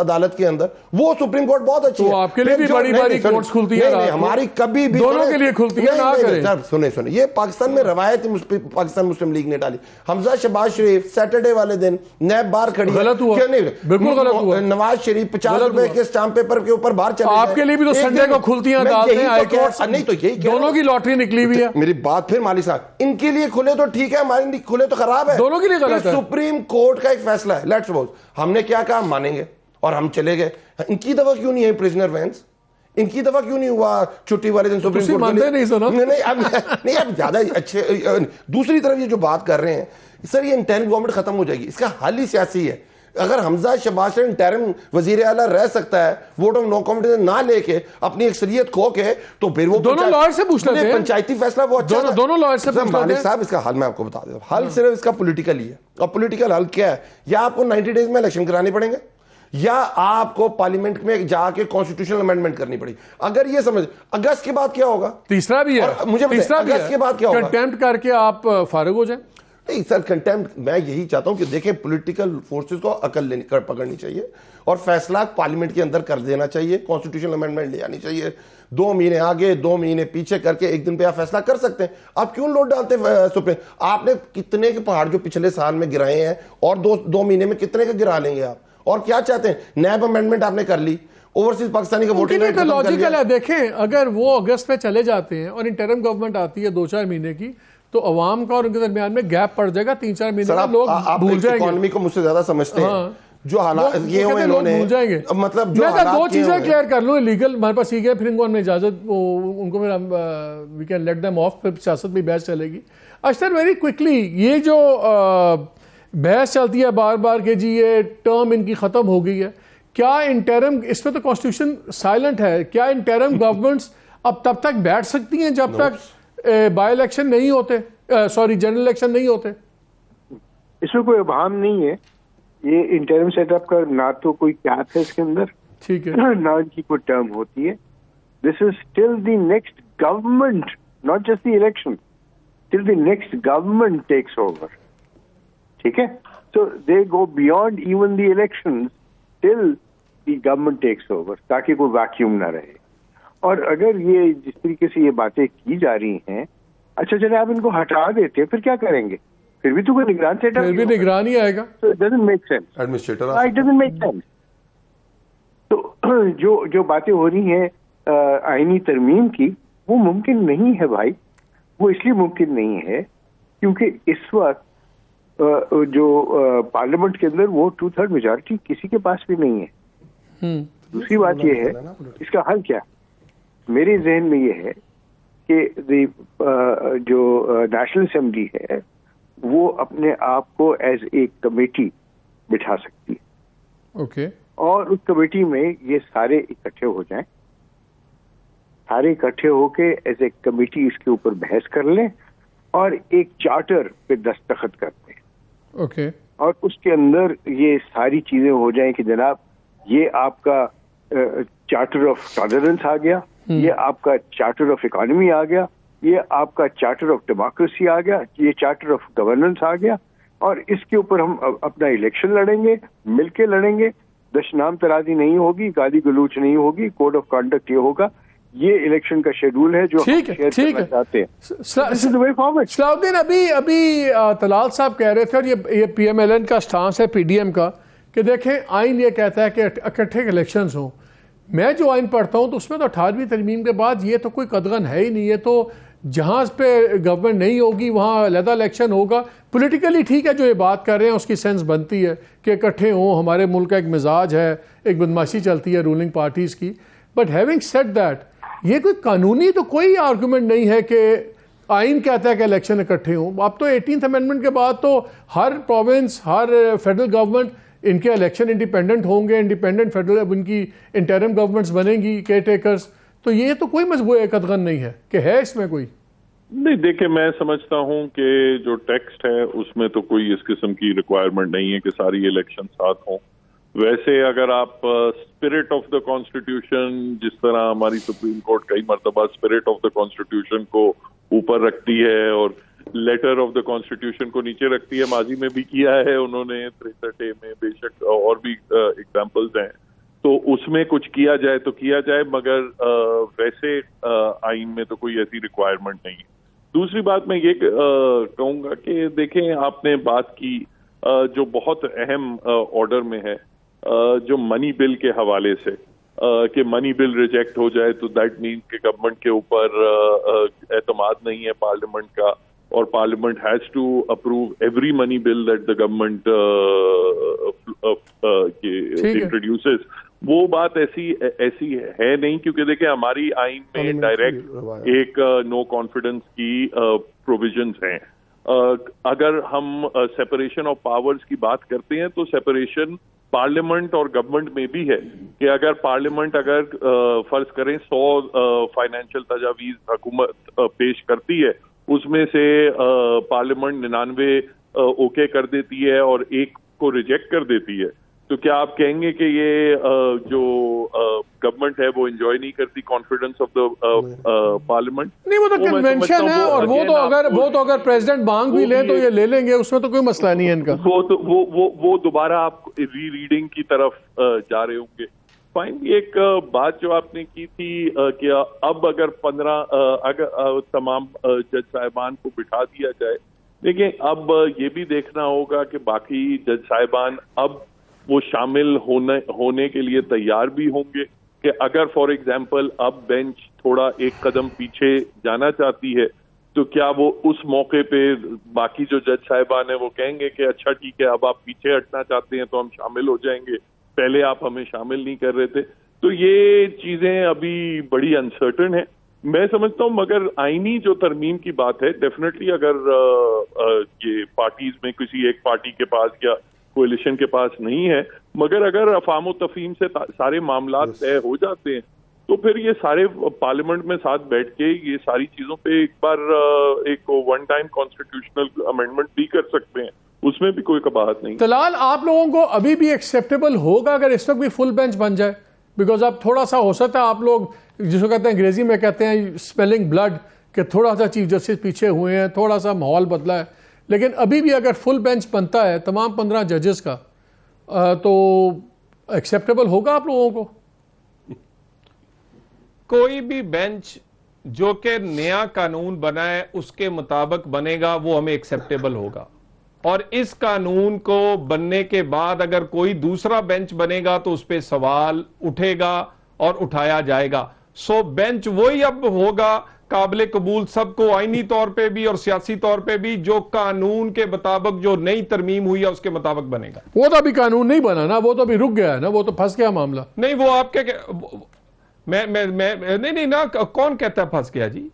अदालत के अंदर? वो सुप्रीम कोर्ट बहुत अच्छी है। आपके लिए भी बड़ी बड़ी कोर्ट्स खुलती है, हमारी कभी भी दोनों के लिए खुलती है ना करें। सुने ये पाकिस्तान में रवायत पाकिस्तान मुस्लिम लीग ने डाली। हमजा शहबाज शरीफ सैटरडे वाले दिन नैब बार खड़ी, गलत हुआ, बिल्कुल गलत हुआ। नवाज शरीफ 50 रुपए के स्टाम्प पेपर के ऊपर बाहर चले। आपके लिए भी तो संडे को खुलती है अदालतें, नहीं तो यही दोनों की लॉटरी निकली हुई है। मेरी बात फिर माली साहब, इनके लिए खुले तो ठीक है, हमारे लिए खुले तो खराब है। दोनों के लिए गलत है। सुप्रीम कोर्ट का एक फैसला है, लेट्स सपोज हमने क्या कहा, मानेंगे और हम चले गए। इनकी दफा क्यों नहीं है प्रिजनर वैन्स? इनकी दफा क्यों नहीं हुआ छुट्टी वाले दिन सुप्रीम कोर्ट मानते नहीं सर? नहीं अब ज्यादा अच्छे। दूसरी तरफ ये जो बात कर रहे हैं सर, ये इंटरिम गवर्नमेंट खत्म हो जाएगी, इसका हल ही सियासी है। अगर हमजा शहबाज शरीफ इंटरिम वजीर आला रह सकता है वोट ऑफ नो कॉन्फिडेंस ना लेके अपनी अक्सरियत खो के, तो फिर वो दोनों लॉयर से पूछ लेते हैं, पंचायती फैसला वो अच्छा दोनों लॉयर से पूछ लेते हैं। साहब इसका हल मैं आपको बता देता हूं, हल सिर्फ इसका पॉलिटिकल ही है। और पॉलिटिकल हल क्या है? या आपको 90 डेज में इलेक्शन कराने पड़ेंगे, या आपको पार्लियामेंट में जाके कॉन्स्टिट्यूशनल अमेंडमेंट करनी पड़ेगी। अगर ये समझ, अगस्त के बाद क्या होगा? तीसरा भी है, मुझे अगस्त के बाद क्या होगा? कंटेम्प्ट करके आप फारिग हो जाए। नहीं सर, कंटेम्प्ट मैं यही चाहता हूं कि देखें, पॉलिटिकल फोर्सेस को अकल पकड़नी चाहिए और फैसला पार्लियामेंट के अंदर कर देना चाहिए, कॉन्स्टिट्यूशनल अमेंडमेंट ले आनी चाहिए। 2 महीने आगे 2 महीने पीछे करके एक दिन पे आप फैसला कर सकते हैं। आप क्यों लोड डालते हैं सुप्रीम? आपने कितने के पहाड़ जो पिछले साल में गिराए हैं, और 2 महीने में कितने के गिरा लेंगे आप? और क्या चाहते हैं? नैब अमेंडमेंट आपने कर ली, ओवरसीज पाकिस्तानी का वोटिंग राइट लॉजिकल है। देखें, अगर वो अगस्त में चले जाते हैं और इंटरिम गवर्नमेंट आती है 2-4 महीने की, तो अवाम का और उनके दरमियान में गैप पड़ जाएगा 3-4 महीने में, लोग भूल जाएंगे। इकोनॉमी को मुझसे ज्यादा समझते हैं जो हालात ये हुए, इन्होंने भूल जाएंगे। मतलब मैं 2 चीजें क्लियर कर लूं, लीगल हमारे पास ठीक है, फिर इनको इजाजत, उनको we can let them off, फिर सियासत में बहस चलेगी। अशतर, वेरी क्विकली, ये जो बहस चलती है बार बार कि जी ये टर्म इनकी खत्म हो गई है, क्या इंटरिम, इसमें तो कॉन्स्टिट्यूशन साइलेंट है, क्या इंटरिम गवर्नमेंट्स अब तब तक बैठ सकती हैं जब तक बाई इलेक्शन नहीं होते, सॉरी जनरल इलेक्शन नहीं होते? इसमें कोई अभाम नहीं है। ये इंटरिम सेटअप का ना तो कोई कैप है इसके अंदर, ठीक है, ना इनकी कोई टर्म होती है। This is till the next government, not just the election, till the next government takes over. ठीक है, so they go beyond even the elections till the government takes over, ताकि कोई वैक्यूम ना रहे। और अगर ये जिस तरीके से ये बातें की जा रही हैं, अच्छा चले आप इनको हटा देते हैं, फिर क्या करेंगे? फिर भी तो कोई निगरान सेटअप, फिर भी निगरान ही आएगा। So it doesn't make sense, administrator, it doesn't make sense। तो जो बातें हो रही हैं आईनी तरमीम की, वो मुमकिन नहीं है भाई। वो इसलिए मुमकिन नहीं है क्योंकि इस वक्त जो पार्लियामेंट के अंदर वो 2/3 मेजॉरिटी किसी के पास भी नहीं है। दूसरी बात ये है, इसका हल क्या? मेरे जहन में ये है कि जो नेशनल असेंबली है वो अपने आप को एज ए कमेटी बिठा सकती है। ओके। और उस कमेटी में ये सारे इकट्ठे हो जाएं, सारे इकट्ठे होके एज ए कमेटी इसके ऊपर बहस कर लें और एक चार्टर पे दस्तखत कर दें। ओके। और उसके अंदर ये सारी चीजें हो जाएं कि जनाब ये आपका चार्टर ऑफ टॉलरेंस आ गया, ये आपका चार्टर ऑफ इकोनॉमी आ गया, ये आपका चार्टर ऑफ डेमोक्रेसी आ गया, ये चार्टर ऑफ गवर्नेंस आ गया, और इसके ऊपर हम अपना इलेक्शन लड़ेंगे, मिलके लड़ेंगे। दशनाम तराजी नहीं होगी, गाली गलूच नहीं होगी, कोड ऑफ कंडक्ट ये होगा। ये इलेक्शन का शेड्यूल है जो हम शेयर करना चाहते हैं। सलाउद्दीन, अभी तलाल साहब कह रहे थे, और ये PMLN का स्टांस है, PDM का, कि देखें आइन ये कहता है कि इकट्ठे इलेक्शंस हों। मैं जो आइन पढ़ता हूँ तो उसमें तो 18वीं तरमीम के बाद ये तो कोई कदगन है ही नहीं। ये तो जहाँ पे गवर्नमेंट नहीं होगी वहाँ अलहदा इलेक्शन होगा। पॉलिटिकली ठीक है, जो ये बात कर रहे हैं उसकी सेंस बनती है कि इकट्ठे हों, हमारे मुल्क का एक मिजाज है, एक बदमाशी चलती है रूलिंग पार्टीज़ की। बट हैविंग सेड दैट, ये कोई कानूनी तो कोई आर्गूमेंट नहीं है कि आइन कहता है कि इलेक्शन इकट्ठे हों। अब तो 18th अमेंडमेंट के बाद तो हर प्रोविंस, हर फेडरल गवर्नमेंट, इनके इलेक्शन इंडिपेंडेंट होंगे, इंडिपेंडेंट फेडरल इनकी इंटरिम गवर्नमेंट्स बनेंगी, केयर टेकर्स। तो ये तो कोई मजबूत कदगन नहीं है कि है इसमें कोई नहीं। देखिए, मैं समझता हूं कि जो टेक्स्ट है उसमें तो कोई इस किस्म की रिक्वायरमेंट नहीं है कि सारी इलेक्शन साथ हों। वैसे अगर आप स्पिरिट ऑफ द कॉन्स्टिट्यूशन, जिस तरह हमारी सुप्रीम कोर्ट कई मरतबा स्पिरिट ऑफ द कॉन्स्टिट्यूशन को ऊपर रखती है और लेटर ऑफ द कॉन्स्टिट्यूशन को नीचे रखती है, माजी में भी किया है उन्होंने 63 में, बेशक और भी एग्जाम्पल्स हैं, तो उसमें कुछ किया जाए तो किया जाए, मगर वैसे आइन में तो कोई ऐसी रिक्वायरमेंट नहीं है। दूसरी बात मैं ये कहूँगा कि देखें, आपने बात की जो बहुत अहम ऑर्डर में है, जो मनी बिल के हवाले से, कि मनी बिल रिजेक्ट हो जाए तो दैट मीन्स कि गवर्नमेंट के ऊपर एतमाद नहीं है पार्लियामेंट का, और parliament has to approve every money bill that the government introduces. वो बात ऐसी है नहीं, क्योंकि देखिए हमारी आइन में डायरेक्ट एक नो कॉन्फिडेंस की प्रोविजंस हैं। अगर हम सेपरेशन ऑफ पावर्स की बात करते हैं तो सेपरेशन पार्लियामेंट और गवर्नमेंट में भी है कि अगर पार्लियामेंट अगर फर्ज करें 100 फाइनेंशियल तजावीज हुकूमत पेश करती है, उसमें से पार्लियामेंट 99 ओके कर देती है और एक को रिजेक्ट कर देती है, तो क्या आप कहेंगे कि ये जो गवर्नमेंट है वो एंजॉय नहीं करती कॉन्फिडेंस ऑफ द पार्लियामेंट? नहीं, वो तो कन्वेंशन है, और वो तो अगर प्रेसिडेंट मांग भी ले तो ये ले लेंगे, उसमें तो कोई मसला नहीं है इनका। वो दोबारा आप री रीडिंग की तरफ जा रहे होंगे। फाइनली एक बात जो आपने की थी कि अब अगर 15 तमाम जज साहिबान को बिठा दिया जाए, देखिए अब ये भी देखना होगा कि बाकी जज साहिबान अब वो शामिल होने के लिए तैयार भी होंगे कि अगर फॉर एग्जांपल अब बेंच थोड़ा एक कदम पीछे जाना चाहती है तो क्या वो उस मौके पे बाकी जो जज साहिबान है वो कहेंगे कि अच्छा ठीक है, अब आप पीछे हटना चाहते हैं तो हम शामिल हो जाएंगे, पहले आप हमें शामिल नहीं कर रहे थे। तो ये चीजें अभी बड़ी अनसर्टन है। मैं समझता हूँ मगर आईनी जो तरमीम की बात है, डेफिनेटली अगर ये पार्टीज में किसी एक पार्टी के पास या कोalition के पास नहीं है, मगर अगर अफाम व तफहीम से सारे मामला तय हो जाते हैं तो फिर ये सारे पार्लियामेंट में साथ बैठ के ये सारी चीजों पे एक बार एक वन टाइम कॉन्स्टिट्यूशनल अमेंडमेंट भी कर सकते हैं, उसमें भी कोई कबाहत नहीं। तलाल, आप लोगों को अभी भी एक्सेप्टेबल होगा अगर इस वक्त भी फुल बेंच बन जाए? बिकॉज अब थोड़ा सा हो सकता है आप लोग जिसको कहते हैं अंग्रेजी में कहते हैं स्मेलिंग ब्लड, कि थोड़ा सा चीफ जस्टिस पीछे हुए हैं, थोड़ा सा माहौल बदला है, लेकिन अभी भी अगर फुल बेंच बनता है तमाम 15 जजेस का तो एक्सेप्टेबल होगा आप लोगों को? कोई भी बेंच जो कि नया कानून बनाए उसके मुताबिक बनेगा वो हमें एक्सेप्टेबल होगा, और इस कानून को बनने के बाद अगर कोई दूसरा बेंच बनेगा तो उस पर सवाल उठेगा और उठाया जाएगा। सो बेंच वही अब होगा काबिल कबूल सबको, आईनी तौर पे भी और सियासी तौर पे भी, जो कानून के मुताबिक जो नई तरमीम हुई है उसके मुताबिक बनेगा। वो तो अभी कानून नहीं बना ना, वो तो अभी रुक गया है ना, वो तो फंस गया मामला। नहीं, वो आपके मैं नहीं ना, कौन कहता है फंस गया जी?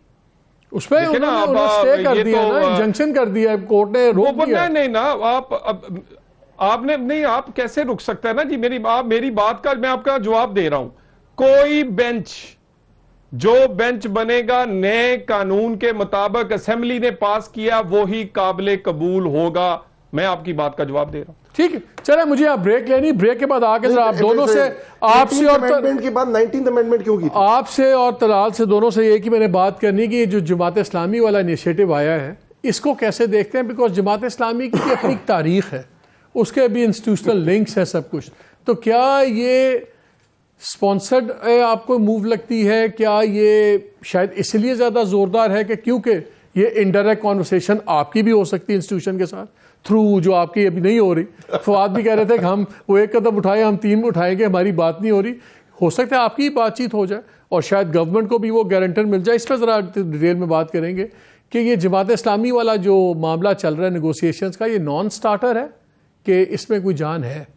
उसमें उन्होंने स्टे कर दिया ना, इंजंक्शन कर दिया कोर्ट ने, रोक दिया। नहीं ना, आपने नहीं, आप कैसे रुक सकता है ना जी? मेरी बात का मैं आपका जवाब दे रहा हूं। कोई बेंच जो बेंच बनेगा नए कानून के मुताबिक असेंबली ने पास किया वो ही काबिल कबूल होगा। मैं आपकी बात का जवाब दे रहा हूं। ठीक है, चले मुझे आप ब्रेक लेनी, ब्रेक के बाद आके जरा आप दोनों से, आपसे और अमेंडमेंट के बाद 19th अमेंडमेंट क्यों की? आपसे और तलाल से दोनों से ये कि मैंने बात करनी कि जो जमात इस्लामी वाला इनिशिएटिव आया है इसको कैसे देखते हैं? बिकॉज जमात इस्लामी की अपनी तारीख है, उसके भी इंस्टीट्यूशनल लिंक्स है, सब कुछ। तो क्या ये स्पॉन्सर्ड आपको मूव लगती है? क्या ये शायद इसलिए ज़्यादा ज़ोरदार है कि क्योंकि ये इनडायरेक्ट कॉन्वर्सेशन आपकी भी हो सकती है इंस्टीट्यूशन के साथ थ्रू, जो आपकी अभी नहीं हो रही। फवाद भी कह रहे थे कि हम वो एक कदम उठाए, हम 3 उठाएंगे, हमारी बात नहीं हो रही। हो सकता है आपकी बातचीत हो जाए और शायद गवर्नमेंट को भी वो गारंटर मिल जाए। इस पर ज़रा डिटेल में बात करेंगे कि ये जमात इस्लामी वाला जो मामला चल रहा है नेगोशिएशंस का, ये नॉन स्टार्टर है कि इसमें कोई जान है?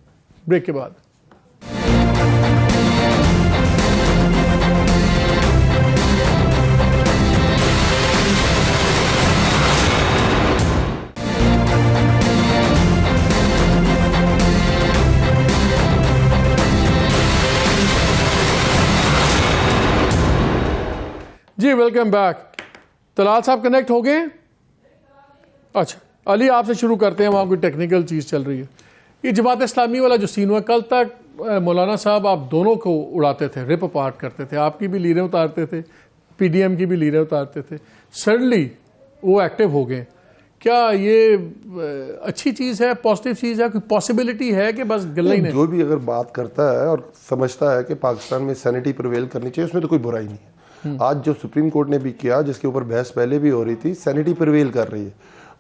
ब्रेक के बाद। जी वेलकम बैक। तलाल साहब कनेक्ट हो गए? अच्छा अली, आपसे शुरू करते हैं, वहाँ कोई टेक्निकल चीज़ चल रही है। ये जमात इस्लामी वाला जो सीन हुआ, कल तक मौलाना साहब आप दोनों को उड़ाते थे, रिप अपार्ट करते थे, आपकी भी लीरें उतारते थे, पीडीएम की भी लीरें उतारते थे। सडनली वो एक्टिव हो गए। क्या ये अच्छी चीज़ है, पॉजिटिव चीज़ है? कोई पॉसिबिलिटी है कि बस गल्ला ही नहीं? जो भी अगर बात करता है और समझता है कि पाकिस्तान में सैनिटी प्रिवेल करनी चाहिए, उसमें तो कोई बुराई नहीं है। आज जो सुप्रीम कोर्ट ने भी किया, जिसके ऊपर बहस पहले भी हो रही थी, सैनिटी प्रिवेल कर रही है।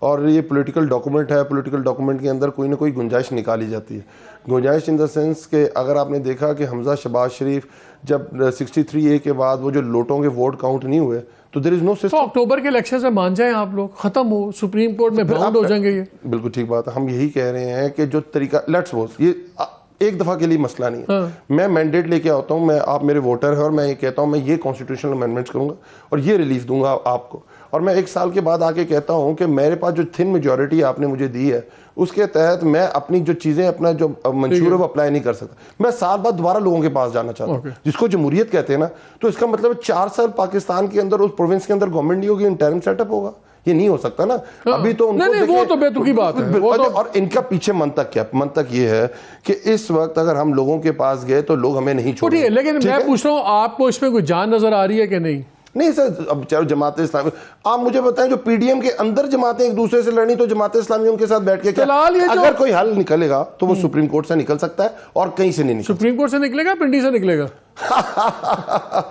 और ये पॉलिटिकल डॉक्यूमेंट है, पॉलिटिकल डॉक्यूमेंट के अंदर कोई ना कोई गुंजाइश निकाली जाती है। गुंजाइश इन द सेंस के अगर आपने देखा कि हमजा शहबाज शरीफ जब 63A के बाद वो जो लोटों के वोट काउंट नहीं हुए, तो देयर इज नो सिस्टम। तो अक्टूबर के इलेक्शन से मान जाएं आप लोग, खत्म हो, सुप्रीम कोर्ट में बाउंड हो जाएंगे ये। बिल्कुल ठीक बात है, हम यही कह रहे हैं कि जो तरीका, लेट्स सपोज ये एक दफा के लिए मसला नहीं है। मैं मैंडेट लेके आता हूँ, मैं आप मेरे वोटर है और मैं ये कहता हूँ मैं ये कॉन्स्टिट्यूशनल अमेंडमेंट्स करूंगा और ये रिलीफ दूंगा आपको, और मैं 1 साल के बाद आके कहता हूँ कि मेरे पास जो थिन मेजॉरिटी आपने मुझे दी है उसके तहत मैं अपनी जो चीजें अपना जो मंशूर है वो अप्लाई नहीं कर सकता, मैं साल बाद दोबारा लोगों के पास जाना चाहता हूँ, जिसको जमहूरियत कहते हैं ना। तो इसका मतलब 4 साल पाकिस्तान के अंदर उस प्रोविंस के अंदर गवर्नमेंट नहीं होगी, इंटरिम सेटअप होगा, ये नहीं हो सकता ना। अभी तो उनको नहीं, वो तो बेतुकी बात है। वो तो... और इनका पीछे मंतक क्या, मंतक ये है कि इस वक्त अगर हम लोगों के पास गए तो लोग हमें नहीं छोड़ेंगे। लेकिन मैं पूछ रहा हूँ आपको इसमें कोई जान नजर आ रही है कि नहीं? नहीं सर, अब चाहे जमात इस्लामी, आप मुझे बताएं जो पीडीएम के अंदर जमातें एक दूसरे से लड़नी, तो जमात इस्लामी उनके साथ बैठ के क्या, अगर कोई हल निकलेगा तो वो सुप्रीम कोर्ट से निकल सकता है और कहीं से नहीं निकल। सुप्रीम कोर्ट से निकलेगा, पिंडी से निकलेगा?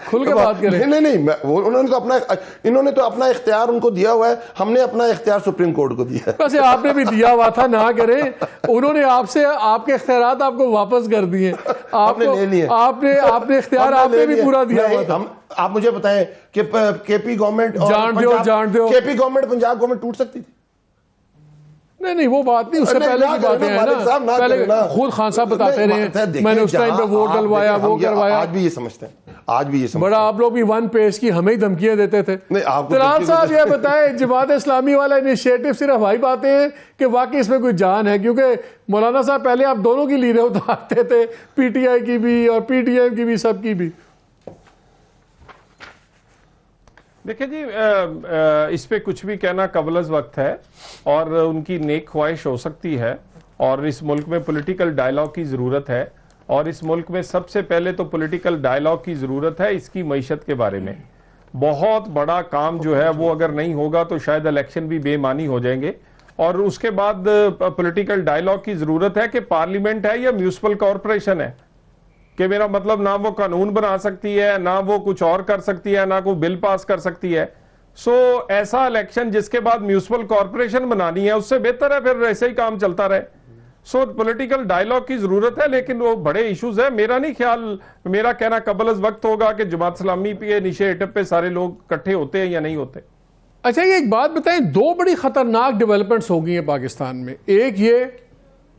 खुल के बात करें। नहीं, इन्होंने तो अपना इख्तियार उनको दिया हुआ है, हमने अपना इख्तियार सुप्रीम कोर्ट को दिया है। वैसे आपने भी दिया हुआ था, ना करें, उन्होंने आपसे आपके इख्तियारात आपको वापस कर दिए, आपने ले लिए, आपने इख्तियार आपने भी पूरा दिया हुआ था। आप मुझे बताएं कि केपी गवर्नमेंट जान दो केपी गवर्नमेंट पंजाब गवर्नमेंट टूट सकती थी? नहीं, वो बात नहीं, उससे पहले की बातें हैं ना। पहले खुद खान साहब बताते रहे मैंने उस टाइम पे वोट डलवाया, वो करवाया। आज भी ये समझते हैं, आज भी ये समझते बड़ा आप लोग भी वन पेज की हमें ही धमकियां देते थे। तलाल साहब ये बताएं, जमात इस्लामी वाला इनिशिएटिव सिर्फ हमारी बातें हैं कि वाकई इसमें कोई जान है? क्योंकि मौलाना साहब पहले आप दोनों की लीरें उतारते थे, पीटीआई की भी और पीटीएम की भी, सबकी भी। देखिए जी, इस पे कुछ भी कहना कबलज वक्त है, और उनकी नेक ख्वाहिश हो सकती है, और इस मुल्क में पॉलिटिकल डायलॉग की ज़रूरत है, और इस मुल्क में सबसे पहले तो पॉलिटिकल डायलॉग की ज़रूरत है इसकी मईशत के बारे में। बहुत बड़ा काम जो है वो अगर नहीं होगा तो शायद इलेक्शन भी बेमानी हो जाएंगे, और उसके बाद पॉलिटिकल डायलॉग की ज़रूरत है कि पार्लियामेंट है या म्यूनिसिपल कॉरपोरेशन है, कि मेरा मतलब ना वो कानून बना सकती है, ना वो कुछ और कर सकती है, ना कोई बिल पास कर सकती है। सो ऐसा इलेक्शन जिसके बाद म्यूनिसिपल कॉरपोरेशन बनानी है, उससे बेहतर है फिर ऐसे ही काम चलता रहे। सो पॉलिटिकल डायलॉग की जरूरत है, लेकिन वो बड़े इश्यूज है। मेरा नहीं ख्याल, मेरा कहना कबल वक्त होगा कि जमात इस्लामी के इनिशिएटिव पे सारे लोग इकट्ठे होते हैं या नहीं होते। अच्छा, ये एक बात बताएं, 2 बड़ी खतरनाक डेवलपमेंट्स हो गई हैं पाकिस्तान में। एक ये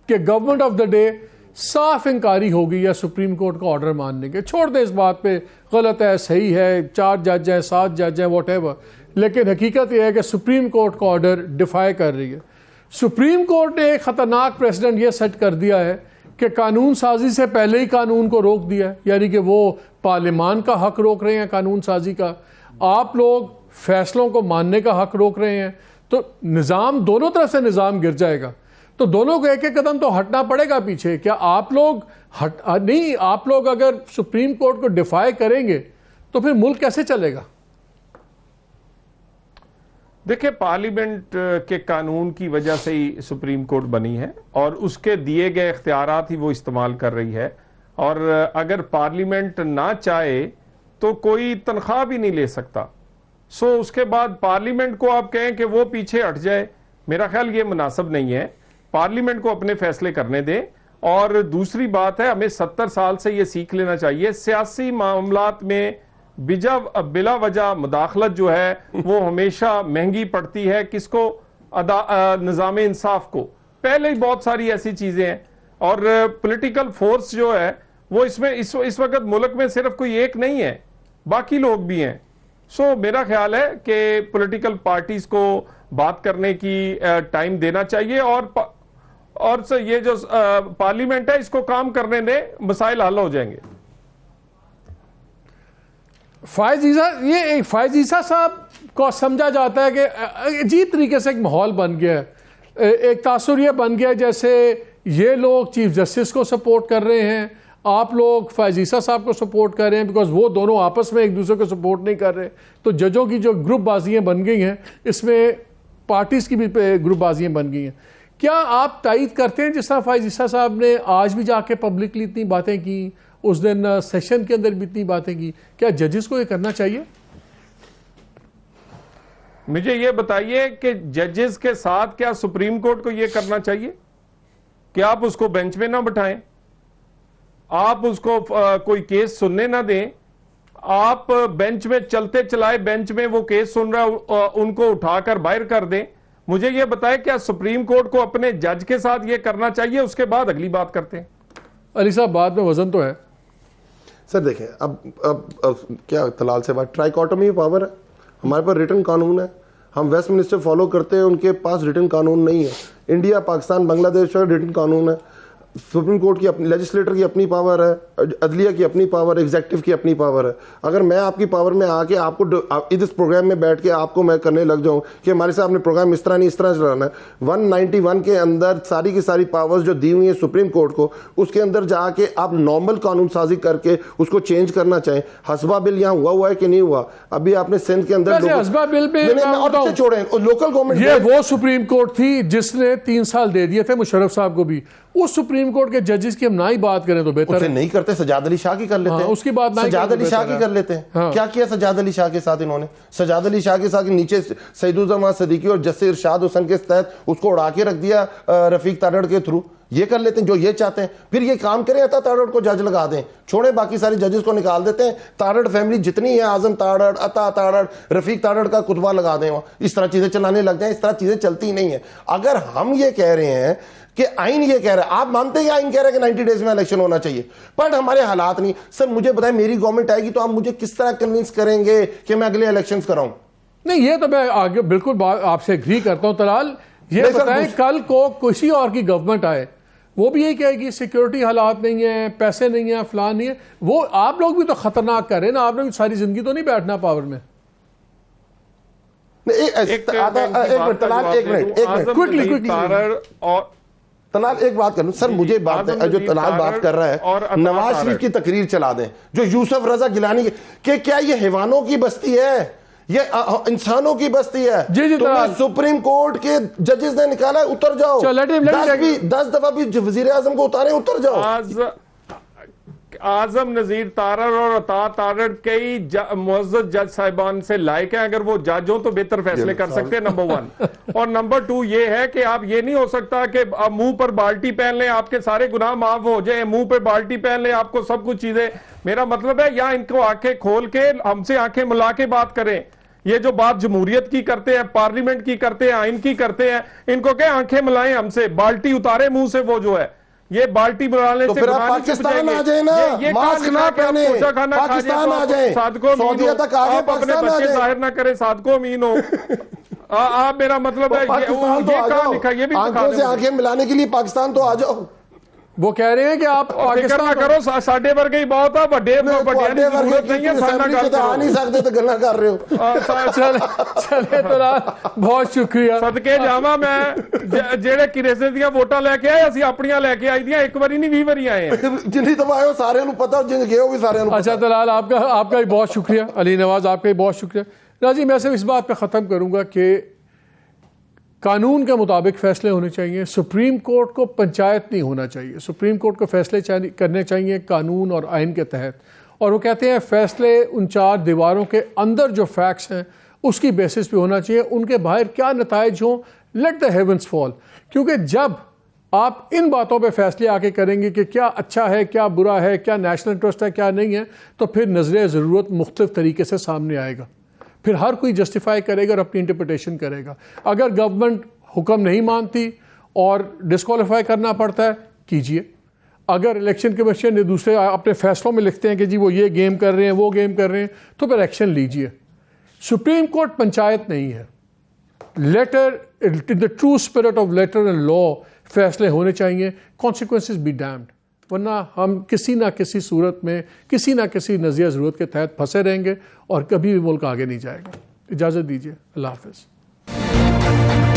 कि गवर्नमेंट ऑफ द डे साफ इंकारी होगी या सुप्रीम कोर्ट का ऑर्डर मानने के, छोड़ दें इस बात पे गलत है सही है, 4 जज हैं 7 जज हैं व्हाटएवर, लेकिन हकीकत यह है कि सुप्रीम कोर्ट का ऑर्डर डिफाई कर रही है। सुप्रीम कोर्ट ने एक खतरनाक प्रेसिडेंट ये सेट कर दिया है कि कानून साजी से पहले ही कानून को रोक दिया है, यानी कि वो पार्लियामान का हक रोक रहे हैं कानून साजी का, आप लोग फैसलों को मानने का हक रोक रहे हैं। तो निज़ाम, दोनों तरफ से निज़ाम गिर जाएगा। तो दोनों को एक एक कदम तो हटना पड़ेगा पीछे। क्या आप लोग नहीं, आप लोग अगर सुप्रीम कोर्ट को डिफाई करेंगे तो फिर मुल्क कैसे चलेगा? देखिए, पार्लियामेंट के कानून की वजह से ही सुप्रीम कोर्ट बनी है, और उसके दिए गए इख्तियारात ही वो इस्तेमाल कर रही है। और अगर पार्लियामेंट ना चाहे तो कोई तनख्वाह भी नहीं ले सकता। सो उसके बाद पार्लियामेंट को आप कहें कि वो पीछे हट जाए, मेरा ख्याल ये मुनासिब नहीं है। पार्लियामेंट को अपने फैसले करने दें। और दूसरी बात है, हमें 70 साल से ये सीख लेना चाहिए, सियासी मामलात में बिला वजह मुदाखलत जो है वो हमेशा महंगी पड़ती है किसको? निज़ाम इंसाफ को। पहले ही बहुत सारी ऐसी चीजें हैं, और पॉलिटिकल फोर्स जो है वो इसमें इस वक्त मुल्क में सिर्फ कोई एक नहीं है, बाकी लोग भी हैं। सो मेरा ख्याल है कि पॉलिटिकल पार्टीज को बात करने की टाइम देना चाहिए, और ये जो पार्लियामेंट है इसको काम करने दें, मसाइल हल हो जाएंगे। फायज ईसा साहब को समझा जाता है कि अजीब तरीके से एक माहौल बन गया है, एक तासुर ये बन गया जैसे ये लोग चीफ जस्टिस को सपोर्ट कर रहे हैं, आप लोग फायज ईसा साहब को सपोर्ट कर रहे हैं, बिकॉज वो दोनों आपस में एक दूसरे को सपोर्ट नहीं कर रहे। तो जजों की जो ग्रुपबाजियां बन गई हैं, इसमें पार्टीज की भी ग्रुपबाजियां बन गई हैं। क्या आप तायद करते हैं, जिस तरह फायज ईसा साहब ने आज भी जाके पब्लिकली इतनी बातें की, उस दिन सेशन के अंदर भी इतनी बातें की, क्या जजेस को ये करना चाहिए? मुझे ये बताइए कि जजेस के साथ क्या सुप्रीम कोर्ट को ये करना चाहिए कि आप उसको बेंच में ना बिठाएं, आप उसको कोई केस सुनने ना दें, आप बेंच में चलते चलाए बेंच में वो केस सुन रहा है उनको उठाकर बाहर कर दें? मुझे ये बताएं क्या सुप्रीम कोर्ट को अपने जज के साथ ये करना चाहिए? उसके बाद अगली बात करते हैं। अली साहब बाद में वजन तो है। सर देखें, अब क्या तलाल से बात, ट्राइकॉटमी पावर है, हमारे पास रिटर्न कानून है, हम वेस्ट मिनिस्टर फॉलो करते हैं, उनके पास रिटर्न कानून नहीं है। इंडिया, पाकिस्तान, बांग्लादेश का रिटर्न कानून है। सुप्रीम कोर्ट की अपनी, लेजिस्लेटर की अपनी पावर है, अदलिया की अपनी पावर, एग्जेक्टिव की अपनी पावर है। अगर मैं आपकी पावर में आके आपको इस प्रोग्राम में बैठ के आपको मैं करने लग जाऊं कि हमारे साथ आपने प्रोग्राम इस तरह नहीं इस तरह चलाना है, 191 के अंदर सारी की सारी पावर्स जो दी हुई है सुप्रीम कोर्ट को, उसके अंदर जाके आप नॉर्मल कानून साजी करके उसको चेंज करना चाहें। हसबा बिल यहाँ हुआ है कि नहीं हुआ? अभी आपने सिंध के अंदर हसबा बिल पे छोड़े लोकल गवर्नमेंट, ये वो सुप्रीम कोर्ट थी जिसने 3 साल दे दिए थे मुशर्रफ साहब को भी। उस सुप्रीम कोर्ट के जजेस की हम ना ही बात करें तो बेहतर है। नहीं करते, सजाद अली शाह की कर लेते हैं। उसकी बात नहीं, सजाद अली शाह की कर लेते हैं। क्या किया सजाद अली शाह के साथ इन्होंने? सजाद अली शाह के साथ नीचे सईदुज़्ज़मान सिद्दीकी और जस्टिस इरशाद हुसैन के तहत उसको उड़ा के रख दिया रफीक तारड़ के थ्रू। ये कर लेते हैं जो ये चाहते हैं, फिर ये काम करें अता तारड़ को जज लगा दें, छोड़े बाकी सारी जजेस को निकाल देते हैं। तारड़ फैमिली जितनी है, आजम तारड़, अता तारड़, रफीक तारड़ का कुतबा लगा दें, इस तरह चीजें चलाने लग जाए। इस तरह चीजें चलती ही नहीं है। अगर हम ये कह रहे हैं कि आइन ये कह रहा है, आप मानते हैं आइन कह रहा है कि 90 डेज में इलेक्शन होना चाहिए, बट हमारे हालात नहीं। सर मुझे बताएं, मेरी गवर्नमेंट आएगी तो आप मुझे किस तरह कन्विंस करेंगे कि मैं अगले इलेक्शंस कराऊं? नहीं, ये तो मैं आगे बिल्कुल आपसे एग्री करता हूं तलाल। ये बताएं कल को किसी और की गवर्नमेंट आए, वो भी यही कहेगी सिक्योरिटी हालात नहीं है, पैसे नहीं है, फलान नहीं है। वो आप लोग भी तो खतरनाक कर रहे हैं ना, आपने भी सारी जिंदगी तो नहीं बैठना पावर में। तलाल एक बात करूं सर, मुझे बात है जो तलाल बात कर रहा है, नवाज शरीफ की तकरीर चला दें जो यूसुफ रजा गिलानी के, क्या ये हैवानों की बस्ती है? ये इंसानों की बस्ती है। जी तुम्हें सुप्रीम कोर्ट के जजेस ने निकाला है, उतर जाओ। 10 दफा भी वजीर आजम को उतारे, उतर जाओ। आजम नजीर तारड़ और अता तारड़ कई मुअज़्ज़ज़ जज साहिबान से लायक हैं। अगर वो जज हो तो बेहतर फैसले कर सकते हैं, नंबर 1। और नंबर 2 ये है कि आप ये नहीं हो सकता कि मुंह पर बाल्टी पहन लें, आपके सारे गुनाह माफ हो जाए, मुंह पर बाल्टी पहन लें, आपको सब कुछ चीजें। मेरा मतलब है या इनको आंखें खोल के हमसे आंखें मिला के बात करें। ये जो बात जमहूरियत की करते हैं, पार्लियामेंट की करते हैं, आइन की करते हैं, इनको क्या आंखें मिलाएं हमसे, बाल्टी उतारे मुंह से। वो जो है ये बाल्टी बनाने तो से फिर आप पाकिस्तान आ जाए ना, मास्क ना पहने, पाकिस्तान आ जाए, सऊदीया तक आ गए, पाकिस्तान आ जाए। जाहिर ना करे सादको अमीन हो। आप, मेरा मतलब है ये कहां लिखा, ये भी आंखों से आंखें मिलाने के लिए पाकिस्तान तो आ जाओ। वो कह रहे हैं कि आप पाकिस्तान ना करो, साढ़े वर्गे ही बहुत है, बड़े जरूरत नहीं है, आ नहीं सकते तो गल्ला कर रहे हो। चले तो बहुत शुक्रिया। सदके जावा मैं जेड़े किरेसे दियां वोटां लेके आए, असि अपनियां लेके आई दियां, एक बारी नहीं 20 बारी आए हैं। जिन्नी दफा आए सारे नु पता, जिन गए हो भी सारे नु। अच्छा तलाल, आपका भी बहुत शुक्रिया। अली नवाज, आपका भी बहुत शुक्रिया। राजी, मैं सिर्फ इस बात पे ख़त्म करूंगा कि कानून के मुताबिक फैसले होने चाहिए। सुप्रीम कोर्ट को पंचायत नहीं होना चाहिए। सुप्रीम कोर्ट को फैसले करने चाहिए कानून और आइन के तहत। और वो कहते हैं फैसले उन 4 दीवारों के अंदर जो फैक्ट्स हैं उसकी बेसिस पे होना चाहिए। उनके बाहर क्या नताइज हों, लेट द हेवंस फॉल। क्योंकि जब आप इन बातों पे फैसले आके करेंगे कि क्या अच्छा है, क्या बुरा है, क्या नेशनल इंटरेस्ट है, क्या नहीं है, तो फिर नज़र ज़रूरत मुख्तलिफ तरीके से सामने आएगा। फिर हर कोई जस्टिफाई करेगा और अपनी इंटरप्रिटेशन करेगा। अगर गवर्नमेंट हुक्म नहीं मानती और डिस्क्वालीफाई करना पड़ता है, कीजिए। अगर इलेक्शन कमीशन ने दूसरे अपने फैसलों में लिखते हैं कि जी वो ये गेम कर रहे हैं, वो गेम कर रहे हैं, तो फिर एक्शन लीजिए। सुप्रीम कोर्ट पंचायत नहीं है। Letter, in the true spirit of letter and law फैसले होने चाहिए, कॉन्सिक्वेंसेस बी डैम्ड। वरना हम किसी ना किसी सूरत में, किसी ना किसी नज़िया ज़रूरत के तहत फंसे रहेंगे और कभी भी मुल्क आगे नहीं जाएगा। इजाज़त दीजिए, अल्लाह हाफ़िज़।